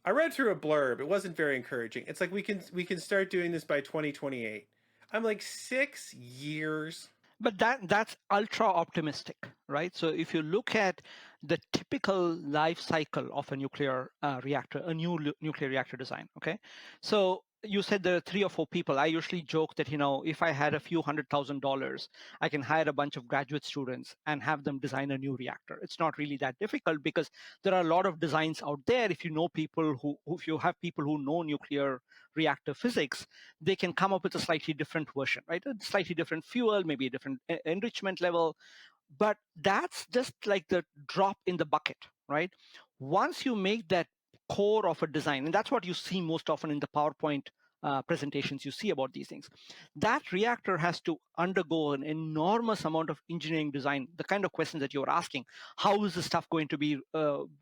I read through a blurb. It wasn't very encouraging. It's like we can start doing this by 2028. I'm like 6 years. But that's ultra optimistic, right? So if you look at the typical life cycle of a nuclear reactor, a new nuclear reactor design, okay? So you said there are 3 or 4 people. I usually joke that, if I had a few $100,000, I can hire a bunch of graduate students and have them design a new reactor. It's not really that difficult because there are a lot of designs out there. If you know if you have people who know nuclear reactor physics, they can come up with a slightly different version, right? A slightly different fuel, maybe a different enrichment level. But that's just like the drop in the bucket, right? Once you make that core of a design, and that's what you see most often in the PowerPoint presentations you see about these things, that reactor has to undergo an enormous amount of engineering design. The kind of questions that you're asking: how is the stuff going to be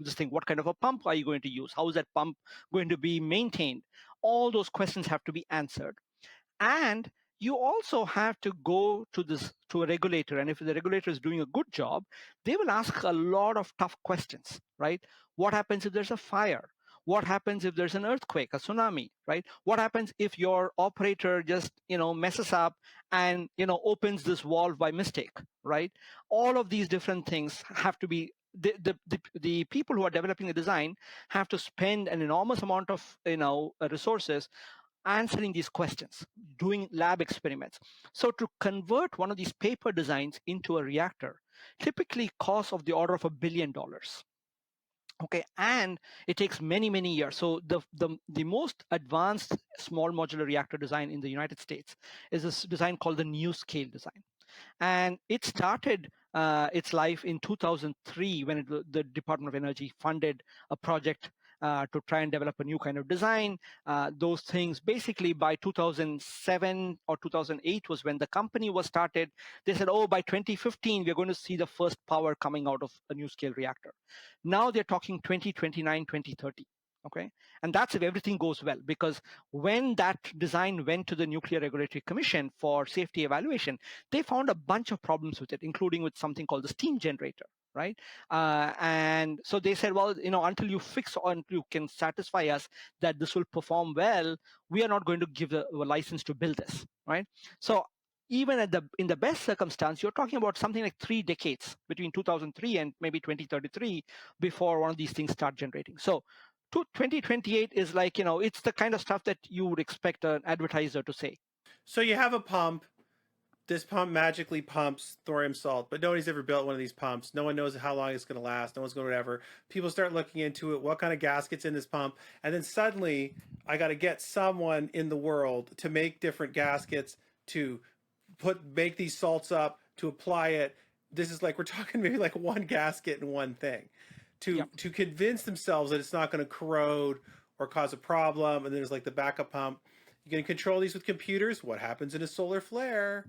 this thing? What kind of a pump are you going to use? How is that pump going to be maintained? All those questions have to be answered. And you also have to go to a regulator, and if the regulator is doing a good job, they will ask a lot of tough questions, right? What happens if there's a fire? What happens if there's an earthquake, a tsunami, right? What happens if your operator just messes up and opens this valve by mistake, right? All of these different things have to be, the people who are developing the design have to spend an enormous amount of resources answering these questions, doing lab experiments. So to convert one of these paper designs into a reactor typically costs of the order of $1 billion. Okay, and it takes many years. So the most advanced small modular reactor design in the United States is this design called the new scale design. And it started its life in 2003 when the Department of Energy funded a project to try and develop a new kind of design. Those things basically by 2007 or 2008 was when the company was started. They said, oh, by 2015, we're going to see the first power coming out of a new scale reactor. Now they're talking 2029, 2030. Okay, and that's if everything goes well, because when that design went to the Nuclear Regulatory Commission for safety evaluation, they found a bunch of problems with it, including with something called the steam generator, right? And so they said, well, until you fix or until you can satisfy us that this will perform well, we are not going to give a license to build this, right? So even in the best circumstance, you're talking about something like 3 decades between 2003 and maybe 2033 before one of these things start generating. So 2028 is like, it's the kind of stuff that you would expect an advertiser to say. So you have a pump. This pump magically pumps thorium salt, but nobody's ever built one of these pumps. No one knows how long it's going to last. No one's going to whatever. People start looking into it. What kind of gas gets in this pump? And then suddenly, I got to get someone in the world to make different gaskets, to make these salts up, to apply it. This is like, we're talking maybe like one gasket and one thing, to convince themselves that it's not going to corrode or cause a problem. And then there's like the backup pump. You can control these with computers. What happens in a solar flare?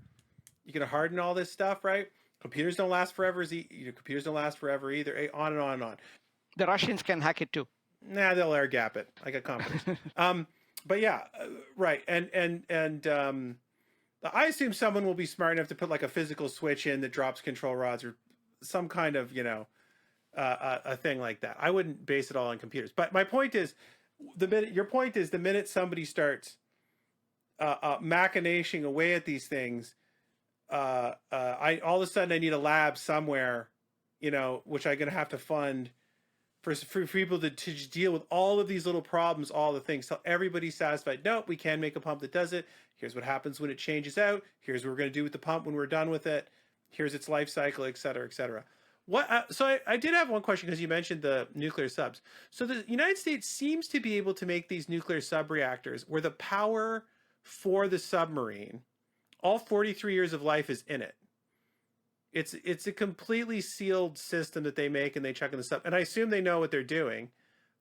You can harden all this stuff, right? Computers don't last forever. Computers don't last forever either. On and on and on. The Russians can hack it too. Nah, they'll air gap it. I got confidence. But yeah, right. And I assume someone will be smart enough to put like a physical switch in that drops control rods or some kind of a thing like that. I wouldn't base it all on computers. But my point is, the minute somebody starts machinating away at these things, I all of a sudden I need a lab somewhere, which I'm gonna have to fund for people to just deal with all of these little problems, all the things, till everybody's satisfied. Nope, we can make a pump that does it. Here's what happens when it changes out. Here's what we're going to do with the pump when we're done with it. Here's its life cycle, et cetera, et cetera. I did have one question because you mentioned the nuclear subs. So the United States seems to be able to make these nuclear sub reactors where the power for the submarine, all 43 years of life is in it. It's a completely sealed system that they make and they chuck in the stuff. And I assume they know what they're doing,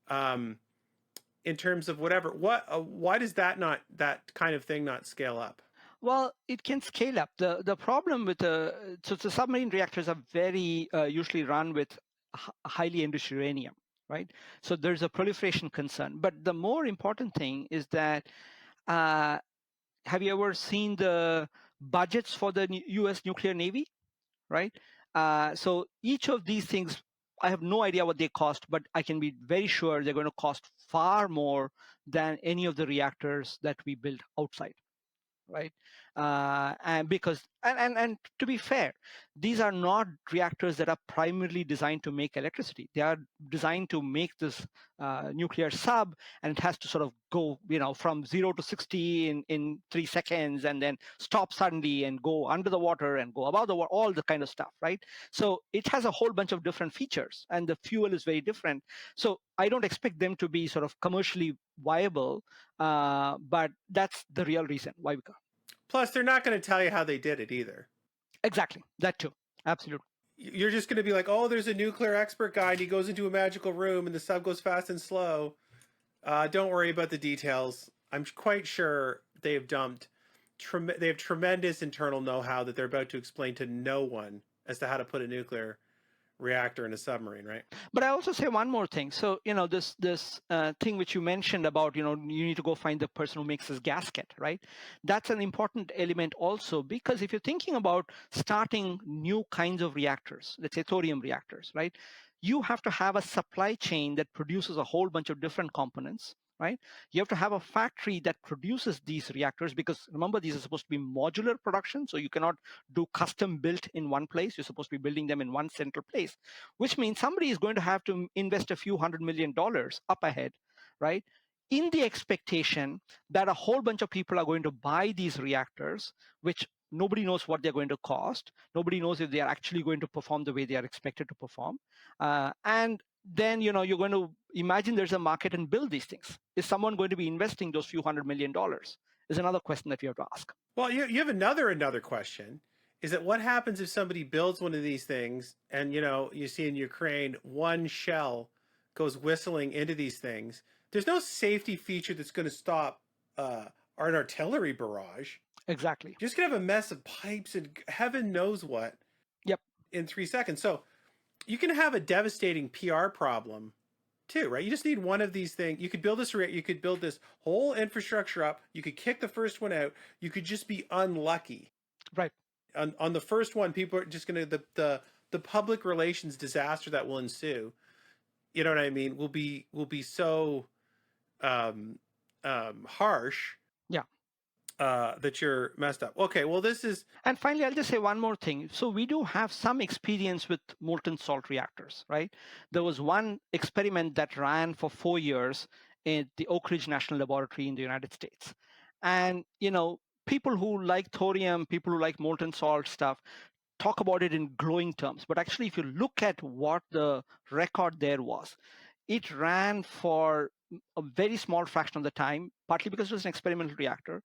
in terms of whatever. Why does that kind of thing not scale up? Well, it can scale up. The problem with the submarine reactors are very usually run with highly enriched uranium, right? So there's a proliferation concern. But the more important thing is that have you ever seen the budgets for the U.S. nuclear navy? Right? So each of these things, I have no idea what they cost, but I can be very sure they're going to cost far more than any of the reactors that we build outside, right? And because and to be fair, these are not reactors that are primarily designed to make electricity. They are designed to make this nuclear sub, and it has to sort of go, from 0 to 60 in 3 seconds, and then stop suddenly and go under the water and go above the water, all the kind of stuff, right? So it has a whole bunch of different features, and the fuel is very different. So I don't expect them to be sort of commercially viable, but that's the real reason why we go. Plus, they're not going to tell you how they did it either. Exactly, that too. Absolutely. You're just going to be like, oh, there's a nuclear expert guy, and he goes into a magical room, and the sub goes fast and slow. Don't worry about the details. I'm quite sure they have they have tremendous internal know-how that they're about to explain to no one as to how to put a nuclear reactor in a submarine, right? But I also say one more thing. So this thing which you mentioned about you need to go find the person who makes this gasket, right? That's an important element also, because if you're thinking about starting new kinds of reactors, let's say thorium reactors, right? You have to have a supply chain that produces a whole bunch of different components, right? You have to have a factory that produces these reactors, because remember, these are supposed to be modular production, so you cannot do custom built in one place. You're supposed to be building them in one central place, which means somebody is going to have to invest a few $100 million up ahead, right? In the expectation that a whole bunch of people are going to buy these reactors, which nobody knows what they're going to cost. Nobody knows if they are actually going to perform the way they are expected to perform. And then you're going to imagine there's a market and build these things. Is someone going to be investing those few $100 million? Is another question that you have to ask. Well, you have another question. Is that what happens if somebody builds one of these things and you see in Ukraine one shell goes whistling into these things? There's no safety feature that's going to stop an artillery barrage. Exactly. You're just gonna have a mess of pipes and heaven knows what. Yep. In 3 seconds. So you can have a devastating PR problem too, right? You just need one of these things. You could build this whole infrastructure up. You could kick the first one out. You could just be unlucky. Right. On the first one, people are just gonna the public relations disaster that will ensue. You know what I mean? Will be so harsh. Yeah. That you're messed up. Okay, well, this is. And finally, I'll just say one more thing. So we do have some experience with molten salt reactors, right? There was one experiment that ran for 4 years in the Oak Ridge National Laboratory in the United States. And, people who like thorium, people who like molten salt stuff, talk about it in glowing terms. But actually, if you look at what the record there was, it ran for a very small fraction of the time, partly because it was an experimental reactor.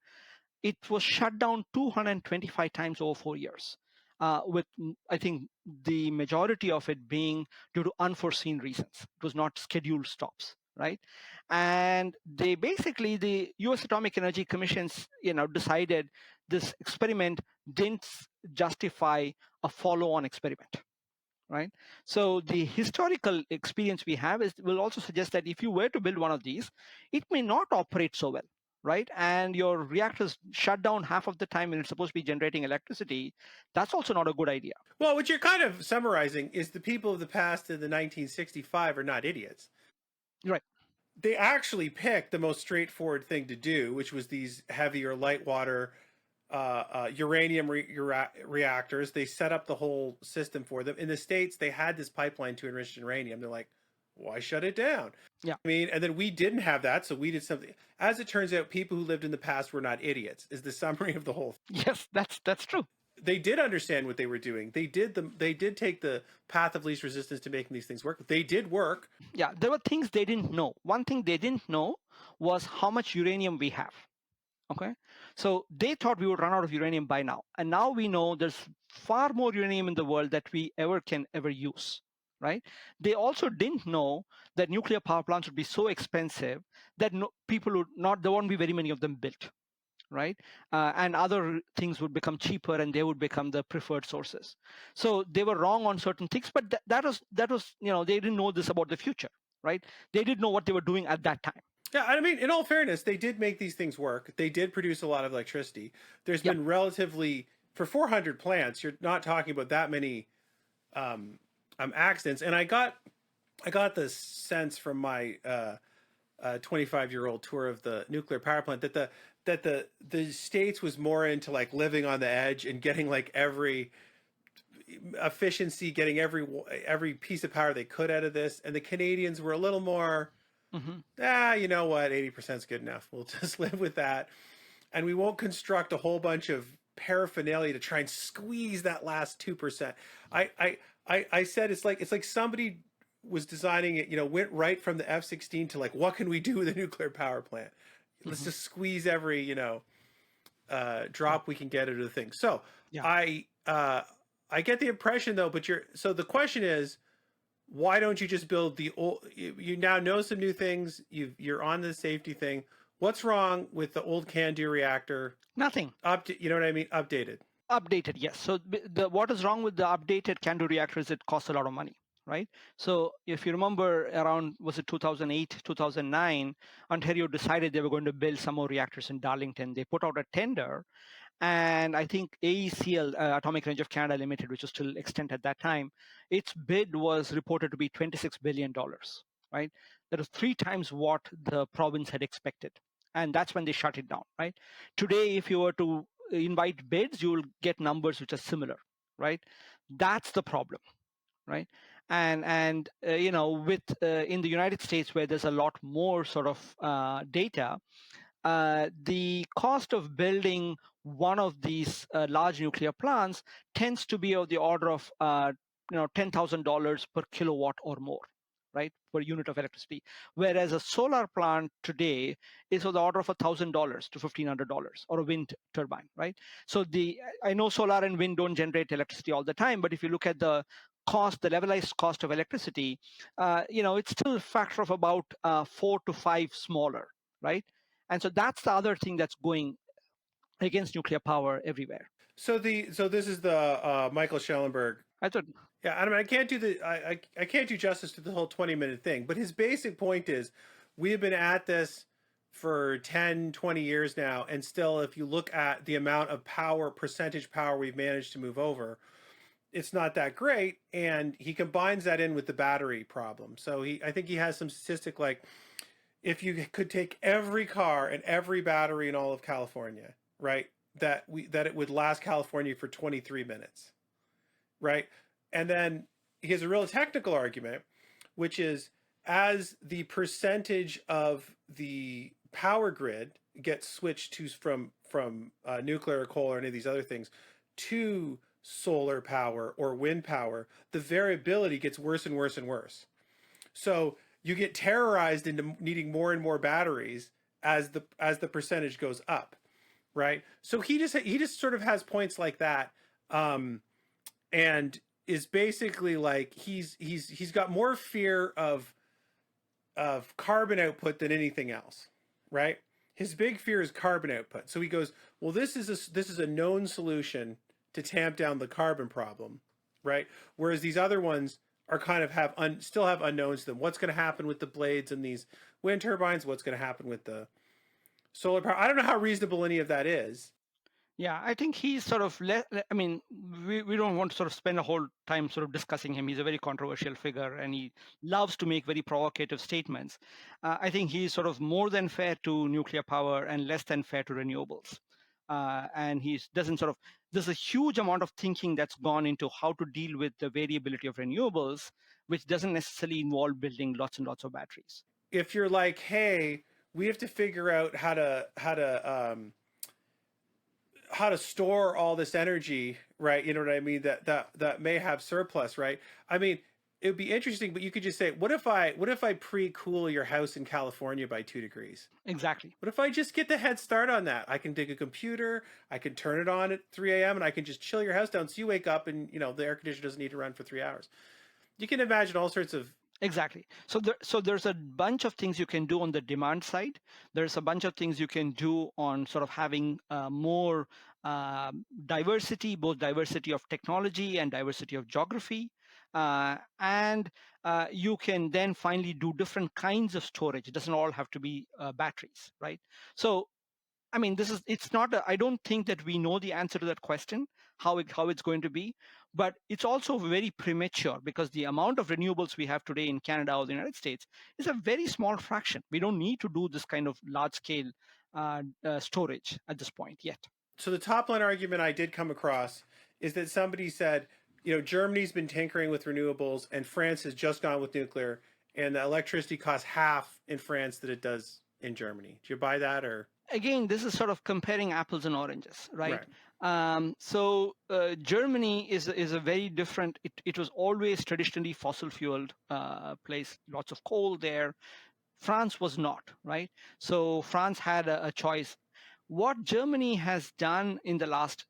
It was shut down 225 times over 4 years, with I think the majority of it being due to unforeseen reasons. It was not scheduled stops, right? and they basically, the U.S. Atomic Energy Commission's, decided this experiment didn't justify a follow-on experiment, right? So the historical experience we have will also suggest that if you were to build one of these, it may not operate so well, right? And your reactors shut down half of the time when it's supposed to be generating electricity. That's also not a good idea. Well, what you're kind of summarizing is the people of the past in the 1965 are not idiots. Right. They actually picked the most straightforward thing to do, which was these heavy or light water uranium reactors. They set up the whole system for them. In the States, they had this pipeline to enrich uranium. They're like, why shut it down? Yeah. I mean, and then we didn't have that, so we did something. As it turns out, people who lived in the past were not idiots, is the summary of the whole thing. Yes, that's true. They did understand what they were doing. They did take the path of least resistance to making these things work. They did work. Yeah, there were things they didn't know. One thing they didn't know was how much uranium we have. Okay, so they thought we would run out of uranium by now, and now we know there's far more uranium in the world that we can ever use, right? They also didn't know that nuclear power plants would be so expensive that people would not, there won't be very many of them built, right? And other things would become cheaper and they would become the preferred sources. So they were wrong on certain things, but that was they didn't know this about the future, right? They didn't know what they were doing at that time. Yeah, I mean, in all fairness, they did make these things work. They did produce a lot of electricity. There's Yep. been relatively, for 400 plants, you're not talking about that many accidents. And I got the sense from my 25-year-old tour of the nuclear power plant that the States was more into like living on the edge and getting like every efficiency, getting every piece of power they could out of this, and the Canadians were a little more, you know what, 80% is good enough. We'll just live with that, and we won't construct a whole bunch of paraphernalia to try and squeeze that last 2%. I said it's like somebody was designing it, went right from the F-16 to like, what can we do with a nuclear power plant? Let's just squeeze every drop we can get out of the thing. So Yeah. I get the impression though, but so the question is, why don't you just build the old? You now know some new things. You're on the safety thing. What's wrong with the old CANDU reactor? Nothing. You know what I mean? Updated. Updated, yes. So what is wrong with the updated CANDU reactor is it costs a lot of money, right? So if you remember around, was it 2008, 2009, Ontario decided they were going to build some more reactors in Darlington. They put out a tender, and I think AECL, Atomic Energy of Canada Limited, which was still extant at that time, its bid was reported to be $26 billion, right? That was 3 times what the province had expected. And that's when they shut it down, right? Today, if you were to invite bids, you will get numbers which are similar, right? That's the problem, right? And with in the United States, where there's a lot more sort of data, the cost of building one of these large nuclear plants tends to be of the order of $10,000 per kilowatt or more, right, per unit of electricity. Whereas a solar plant today is of the order of $1,000 to $1,500, or a wind turbine, right? So I know solar and wind don't generate electricity all the time, but if you look at the cost, the levelized cost of electricity, it's still a factor of about 4 to 5 smaller, right? And so that's the other thing that's going against nuclear power everywhere. So this is the Michael Schellenberg. I thought, Yeah, I mean, I can't do I can't do justice to the whole 20-minute thing, but his basic point is we have been at this for 10, 20 years now, and still, if you look at the amount of power, percentage power we've managed to move over, it's not that great. And he combines that in with the battery problem. So I think he has some statistic like, if you could take every car and every battery in all of California, right, that it would last California for 23 minutes, right? And then he has a real technical argument, which is as the percentage of the power grid gets switched to from nuclear or coal or any of these other things to solar power or wind power, the variability gets worse and worse and worse. So you get terrorized into needing more and more batteries as the percentage goes up, right? So he just sort of has points like that, and is basically like he's got more fear of of carbon output than anything else, right? His big fear is carbon output. So he goes, well, this is a known solution to tamp down the carbon problem, right? Whereas these other ones are kind of still have unknowns to them. What's going to happen with the blades and these wind turbines? What's going to happen with the solar power? I don't know how reasonable any of that is. Yeah, I think he's sort of I mean, we don't want to sort of spend a whole time sort of discussing him. He's a very controversial figure and he loves to make very provocative statements. I think he's sort of more than fair to nuclear power and less than fair to renewables. And he doesn't sort of, there's a huge amount of thinking that's gone into how to deal with the variability of renewables, which doesn't necessarily involve building lots and lots of batteries. If you're like, hey, we have to figure out how to store all this energy, right? You know what I mean? That may have surplus, right? I mean, it would be interesting, but you could just say, what if I pre-cool your house in California by 2 degrees? Exactly. What if I just get the head start on that? I can dig a computer, I can turn it on at 3 a.m. and I can just chill your house down so you wake up and the air conditioner doesn't need to run for 3 hours. You can imagine all sorts of. Exactly. So there's a bunch of things you can do on the demand side. There's a bunch of things you can do on sort of having more diversity, both diversity of technology and diversity of geography. And you can then finally do different kinds of storage. It doesn't all have to be batteries, right? So I mean, it's not, I don't think that we know the answer to that question, how it's going to be, but it's also very premature because the amount of renewables we have today in Canada or the United States is a very small fraction. We don't need to do this kind of large scale storage at this point yet. So the top line argument I did come across is that somebody said, Germany's been tinkering with renewables and France has just gone with nuclear, and the electricity costs half in France that it does in Germany. Do you buy that? Or again, this is sort of comparing apples and oranges, right? Right. So Germany is a very different. It was always traditionally fossil fueled place, lots of coal there. France was not, right? So France had a choice. What Germany has done in the last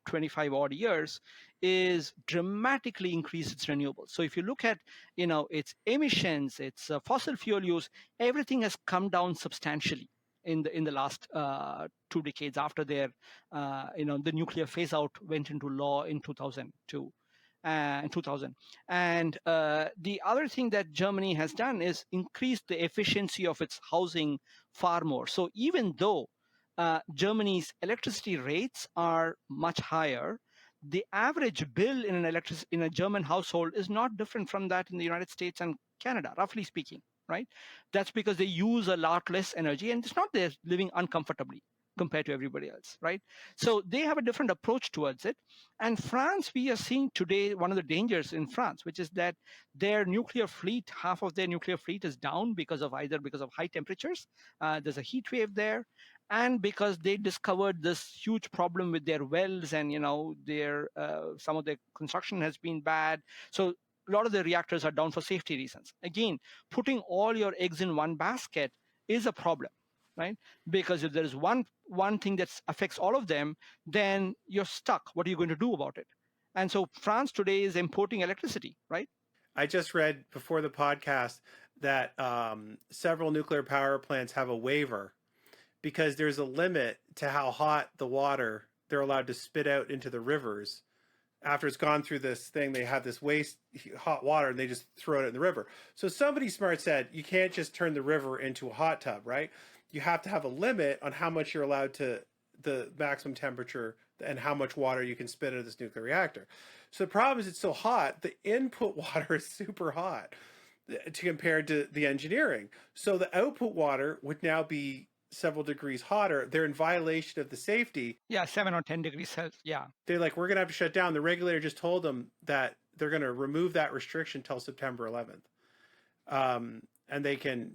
25 odd years is dramatically increase its renewables. So if you look at its emissions, its fossil fuel use, everything has come down substantially in the last 2 decades after their the nuclear phase out went into law in 2002 in 2000. And the other thing that Germany has done is increase the efficiency of its housing far more. So even though Germany's electricity rates are much higher, the average bill in a German household is not different from that in the United States and Canada, roughly speaking, right? That's because they use a lot less energy, and it's not they're living uncomfortably compared to everybody else, right? So they have a different approach towards it. And France, we are seeing today one of the dangers in France, which is that their nuclear fleet, half of their nuclear fleet is down because of high temperatures. There's a heat wave there, and because they discovered this huge problem with their wells, and their some of their construction has been bad. So a lot of the reactors are down for safety reasons. Again, putting all your eggs in one basket is a problem, right? Because if there is one thing that affects all of them, then you're stuck. What are you going to do about it? And so France today is importing electricity, right? I just read before the podcast that several nuclear power plants have a waiver because there's a limit to how hot the water they're allowed to spit out into the rivers. After it's gone through this thing, they have this waste hot water and they just throw it in the river. So somebody smart said, you can't just turn the river into a hot tub, right? You have to have a limit on how much you're allowed to, the maximum temperature and how much water you can spit out of this nuclear reactor. So the problem is it's so hot, the input water is super hot compared to the engineering. So the output water would now be several degrees hotter. They're in violation of the safety. Yeah, 7 or 10 degrees Celsius. Yeah. They're like, we're going to have to shut down. The regulator just told them that they're going to remove that restriction till September 11th. And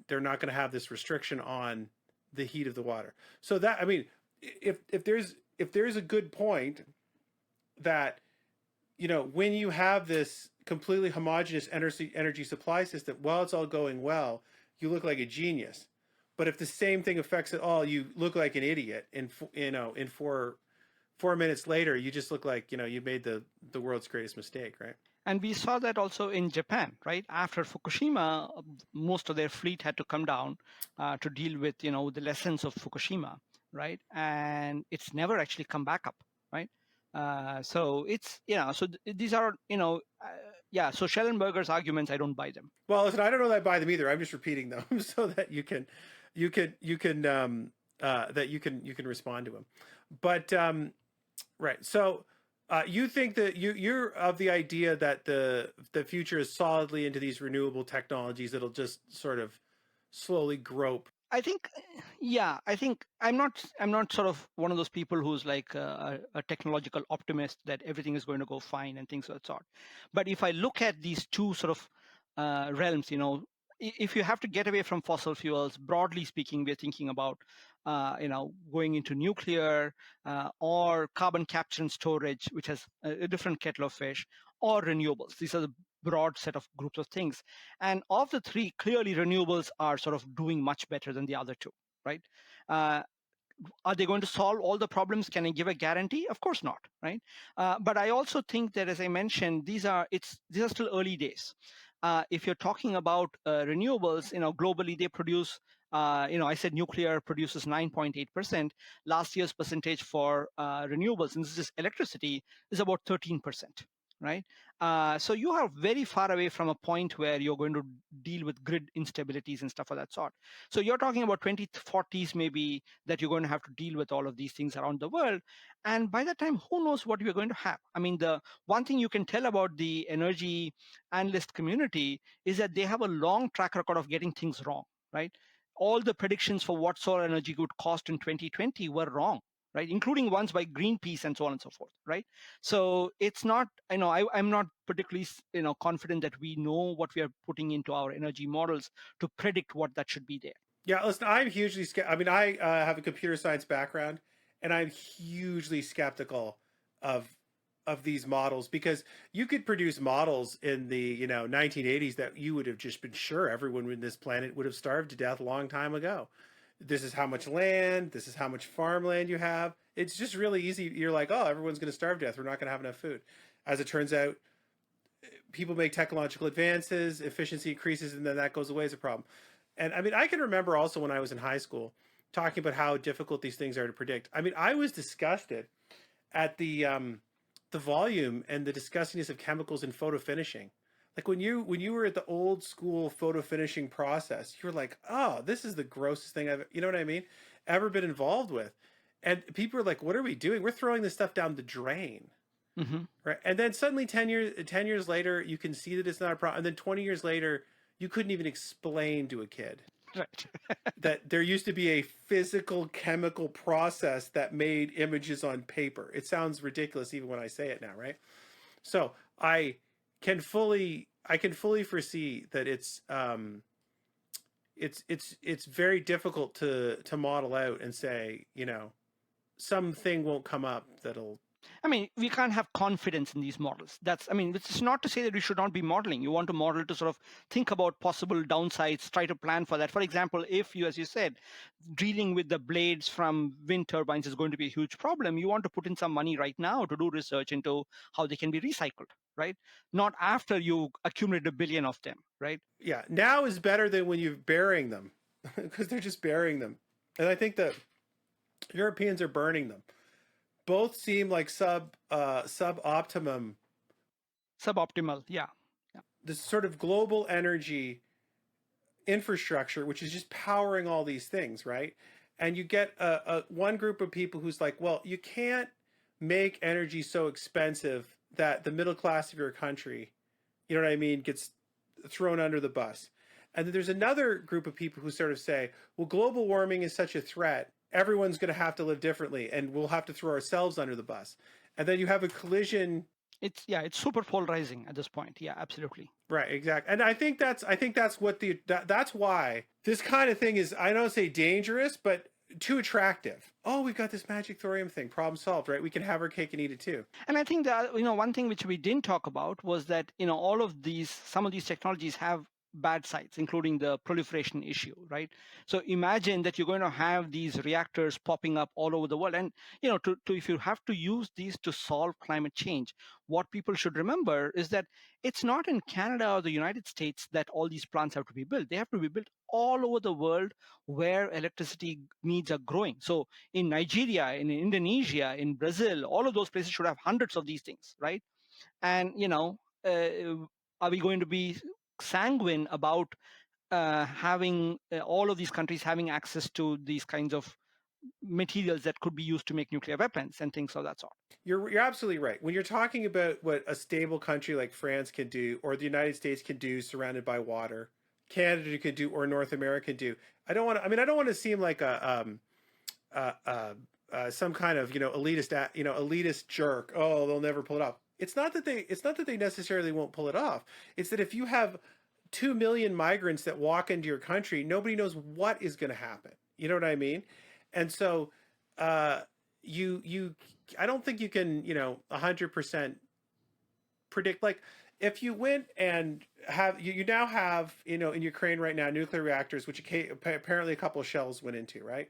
they're not going to have this restriction on the heat of the water. So that, I mean, if there's a good point that, when you have this completely homogeneous energy supply system, while it's all going well, you look like a genius. But if the same thing affects it all, you look like an idiot in 4 4 minutes later, you just look like, you made the world's greatest mistake, right? And we saw that also in Japan, right? After Fukushima, most of their fleet had to come down to deal with, the lessons of Fukushima, right? And it's never actually come back up, right? So it's, these are, yeah. So Schellenberger's arguments, I don't buy them. Well, listen, I don't know that I buy them either. I'm just repeating them so that you can respond to them. But right, so you think that you're of the idea that the future is solidly into these renewable technologies that'll just sort of slowly grope. I think, yeah, I think I'm not sort of one of those people who's like a technological optimist that everything is going to go fine and things of that sort. But if I look at these two sort of realms, if you have to get away from fossil fuels, broadly speaking, we're thinking about, going into nuclear or carbon capture and storage, which has a different kettle of fish, or renewables. These are the broad set of groups of things. And of the three, clearly renewables are sort of doing much better than the other two, right? Uh, are they going to solve all the problems? Can I give a guarantee? Of course not, right? But I also think that, as I mentioned, these are still early days. If you're talking about renewables, globally they produce. I said nuclear produces 9.8%. Last year's percentage for renewables, and this is electricity, is about 13%. Right. So you are very far away from a point where you're going to deal with grid instabilities and stuff of that sort. So you're talking about 2040s maybe that you're going to have to deal with all of these things around the world. And by that time, who knows what we're going to have? I mean, the one thing you can tell about the energy analyst community is that they have a long track record of getting things wrong, right? All the predictions for what solar energy would cost in 2020 were wrong, right? Including ones by Greenpeace and so on and so forth, right? So it's not, I'm not particularly, confident that we know what we are putting into our energy models to predict what that should be there. Yeah, listen, I'm hugely I mean, I have a computer science background, and I'm hugely skeptical of these models because you could produce models in the 1980s that you would have just been sure everyone in this planet would have starved to death a long time ago. This is how much land, this is how much farmland you have. It's just really easy. You're like, oh, everyone's going to starve to death. We're not going to have enough food. As it turns out, people make technological advances, efficiency increases, and then that goes away as a problem. And I mean, I can remember also when I was in high school talking about how difficult these things are to predict. I mean, I was disgusted at the volume and the disgustingness of chemicals in photo finishing. Like when you were at the old school photo finishing process, you were like, oh, this is the grossest thing I've, you know what I mean, ever been involved with. And people are like, what are we doing? We're throwing this stuff down the drain. Mm-hmm. Right. And then suddenly 10 years later, you can see that it's not a problem. And then 20 years later, you couldn't even explain to a kid Right. that there used to be a physical chemical process that made images on paper. It sounds ridiculous even when I say it now, right? So I can fully foresee that it's very difficult to model out and say, something won't come up that'll. I mean, we can't have confidence in these models. This is not to say that we should not be modeling. You want to model to sort of think about possible downsides, try to plan for that. For example, if you, as you said, dealing with the blades from wind turbines is going to be a huge problem, you want to put in some money right now to do research into how they can be recycled, right? Not after you accumulate a billion of them, right? Yeah, now is better than when you're burying them because they're just burying them. And I think that Europeans are burning them. Both seem like suboptimum. Suboptimal, yeah. This sort of global energy infrastructure, which is just powering all these things, right? And you get a one group of people who's like, well, you can't make energy so expensive that the middle class of your country, you know what I mean, gets thrown under the bus. And then there's another group of people who sort of say, well, global warming is such a threat. Everyone's going to have to live differently and we'll have to throw ourselves under the bus. And then you have a collision. It's super polarizing at this point. Yeah, absolutely. Right, exactly. And I think that's what that's why this kind of thing is, I don't say dangerous, but too attractive. Oh, we've got this magic thorium thing, problem solved, right? We can have our cake and eat it too. And I think that, one thing which we didn't talk about was that, some of these technologies have bad sides, including the proliferation issue, right? So imagine that you're going to have these reactors popping up all over the world, and if you have to use these to solve climate change, what people should remember is that it's not in Canada or the United States that all these plants have to be built. They have to be built all over the world where electricity needs are growing. So in Nigeria, in Indonesia, in Brazil, all of those places should have hundreds of these things, right? And are we going to be sanguine about having all of these countries having access to these kinds of materials that could be used to make nuclear weapons and things of that sort? You're absolutely right. When you're talking about what a stable country like France can do, or the United States can do, surrounded by water, Canada could do, or North America do. I don't want to. I mean, I don't want to seem like some kind of elitist jerk. Oh, they'll never pull it off. It's not that they necessarily won't pull it off. It's that if you have 2 million migrants that walk into your country, nobody knows what is going to happen. You know what I mean? And so, you I don't think you can 100% predict. Like, if you went and you now have in Ukraine right now nuclear reactors, which apparently a couple of shells went into, right?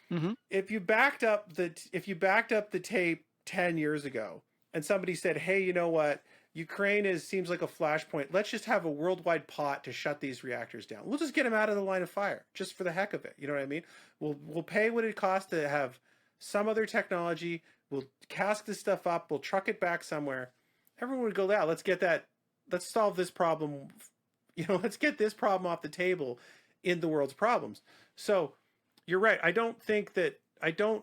Mm-hmm. If you backed up the tape 10 years ago and somebody said, hey, you know what, Ukraine seems like a flashpoint, let's just have a worldwide pot to shut these reactors down, we'll just get them out of the line of fire just for the heck of it, you know what I mean? We'll pay what it costs to have some other technology, we'll cask this stuff up, we'll truck it back somewhere. Everyone would go, yeah, let's solve this problem, let's get this problem off the table in the world's problems. So you're right. I don't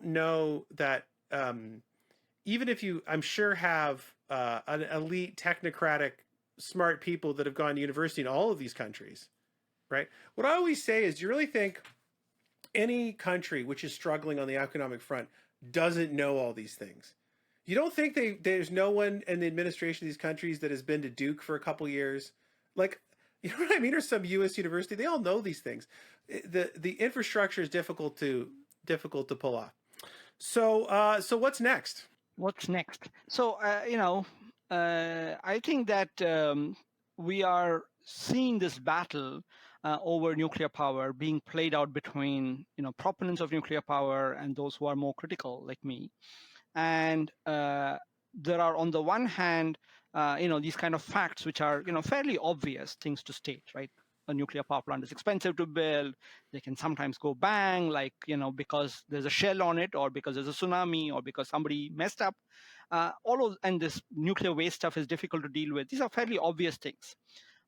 know that even if you, I'm sure, have an elite technocratic smart people that have gone to university in all of these countries, right? What I always say is, do you really think any country which is struggling on the economic front doesn't know all these things? You don't think there's no one in the administration of these countries that has been to Duke for a couple years? Like, you know what I mean? Or some U.S. university? They all know these things. The infrastructure is difficult to pull off. So what's next? What's next? So I think that we are seeing this battle over nuclear power being played out between proponents of nuclear power and those who are more critical, like me. And there are, on the one hand, these kind of facts which are fairly obvious things to state, right? A nuclear power plant is expensive to build. They can sometimes go bang, like because there's a shell on it, or because there's a tsunami, or because somebody messed up. And this nuclear waste stuff is difficult to deal with. These are fairly obvious things.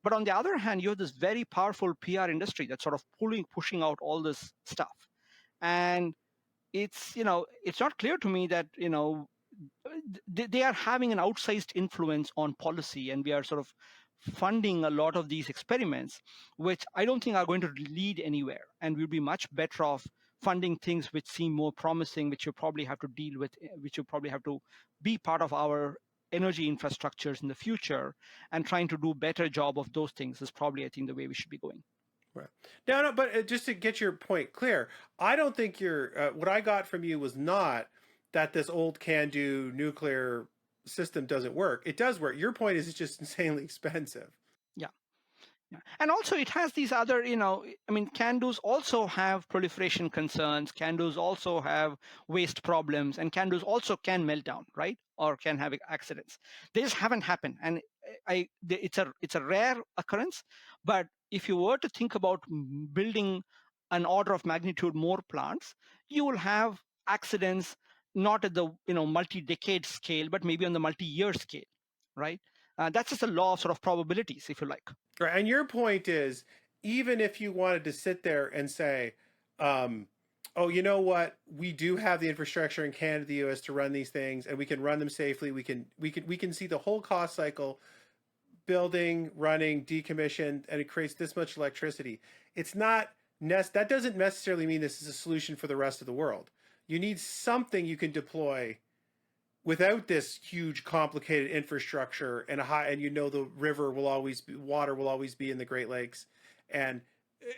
But on the other hand, you have this very powerful PR industry that's sort of pushing out all this stuff. And it's not clear to me that they are having an outsized influence on policy, and we are sort of funding a lot of these experiments, which I don't think are going to lead anywhere. And we'll be much better off funding things which seem more promising, which you probably have to deal with, which you probably have to be part of our energy infrastructures in the future, and trying to do better job of those things is probably, I think, the way we should be going. Right. No, but just to get your point clear, I don't think what I got from you was not that this old can-do nuclear system doesn't work. It does work. Your point is it's just insanely expensive. Yeah. Yeah. And also it has these other, CANDOs also have proliferation concerns. CANDOs also have waste problems, and CANDOs also can melt down, right? Or can have accidents. They just haven't happened. And it's a rare occurrence. But if you were to think about building an order of magnitude more plants, you will have accidents not at the multi-decade scale, but maybe on the multi-year scale, right? That's just a law of sort of probabilities, if you like. Right. And your point is, even if you wanted to sit there and say, oh, you know what, we do have the infrastructure in Canada, the US to run these things, and we can run them safely. We can see the whole cost cycle, building, running, decommissioned, and it creates this much electricity. That doesn't necessarily mean this is a solution for the rest of the world. You need something you can deploy without this huge complicated infrastructure and the water will always be in the Great Lakes, and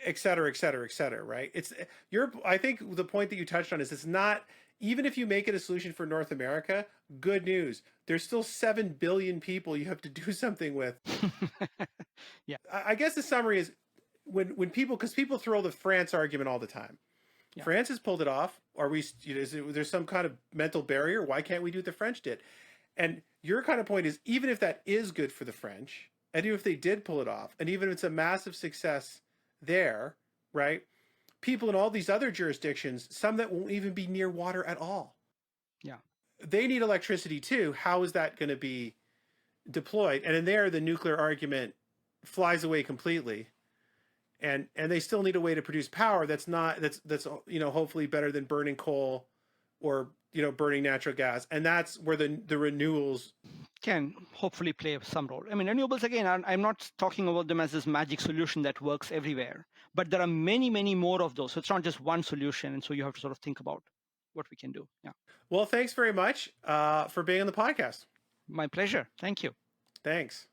et cetera, et cetera, et cetera, right? I think the point that you touched on is, it's not, even if you make it a solution for North America, good news. There's still 7 billion people you have to do something with. Yeah. I guess the summary is when people, because people throw the France argument all the time. Yeah. France has pulled it off. Are we? There's some kind of mental barrier? Why can't we do what the French did? And your kind of point is, even if that is good for the French, and even if they did pull it off, and even if it's a massive success there, right? People in all these other jurisdictions, some that won't even be near water at all, Yeah. they need electricity too. How is that going to be deployed? And in there, the nuclear argument flies away completely. And they still need a way to produce power that's hopefully better than burning coal or burning natural gas. And that's where the renewals can hopefully play some role. I mean, renewables, again, I'm not talking about them as this magic solution that works everywhere, but there are many, many more of those. So it's not just one solution. And so you have to sort of think about what we can do. Yeah. Well, thanks very much for being on the podcast. My pleasure. Thank you. Thanks.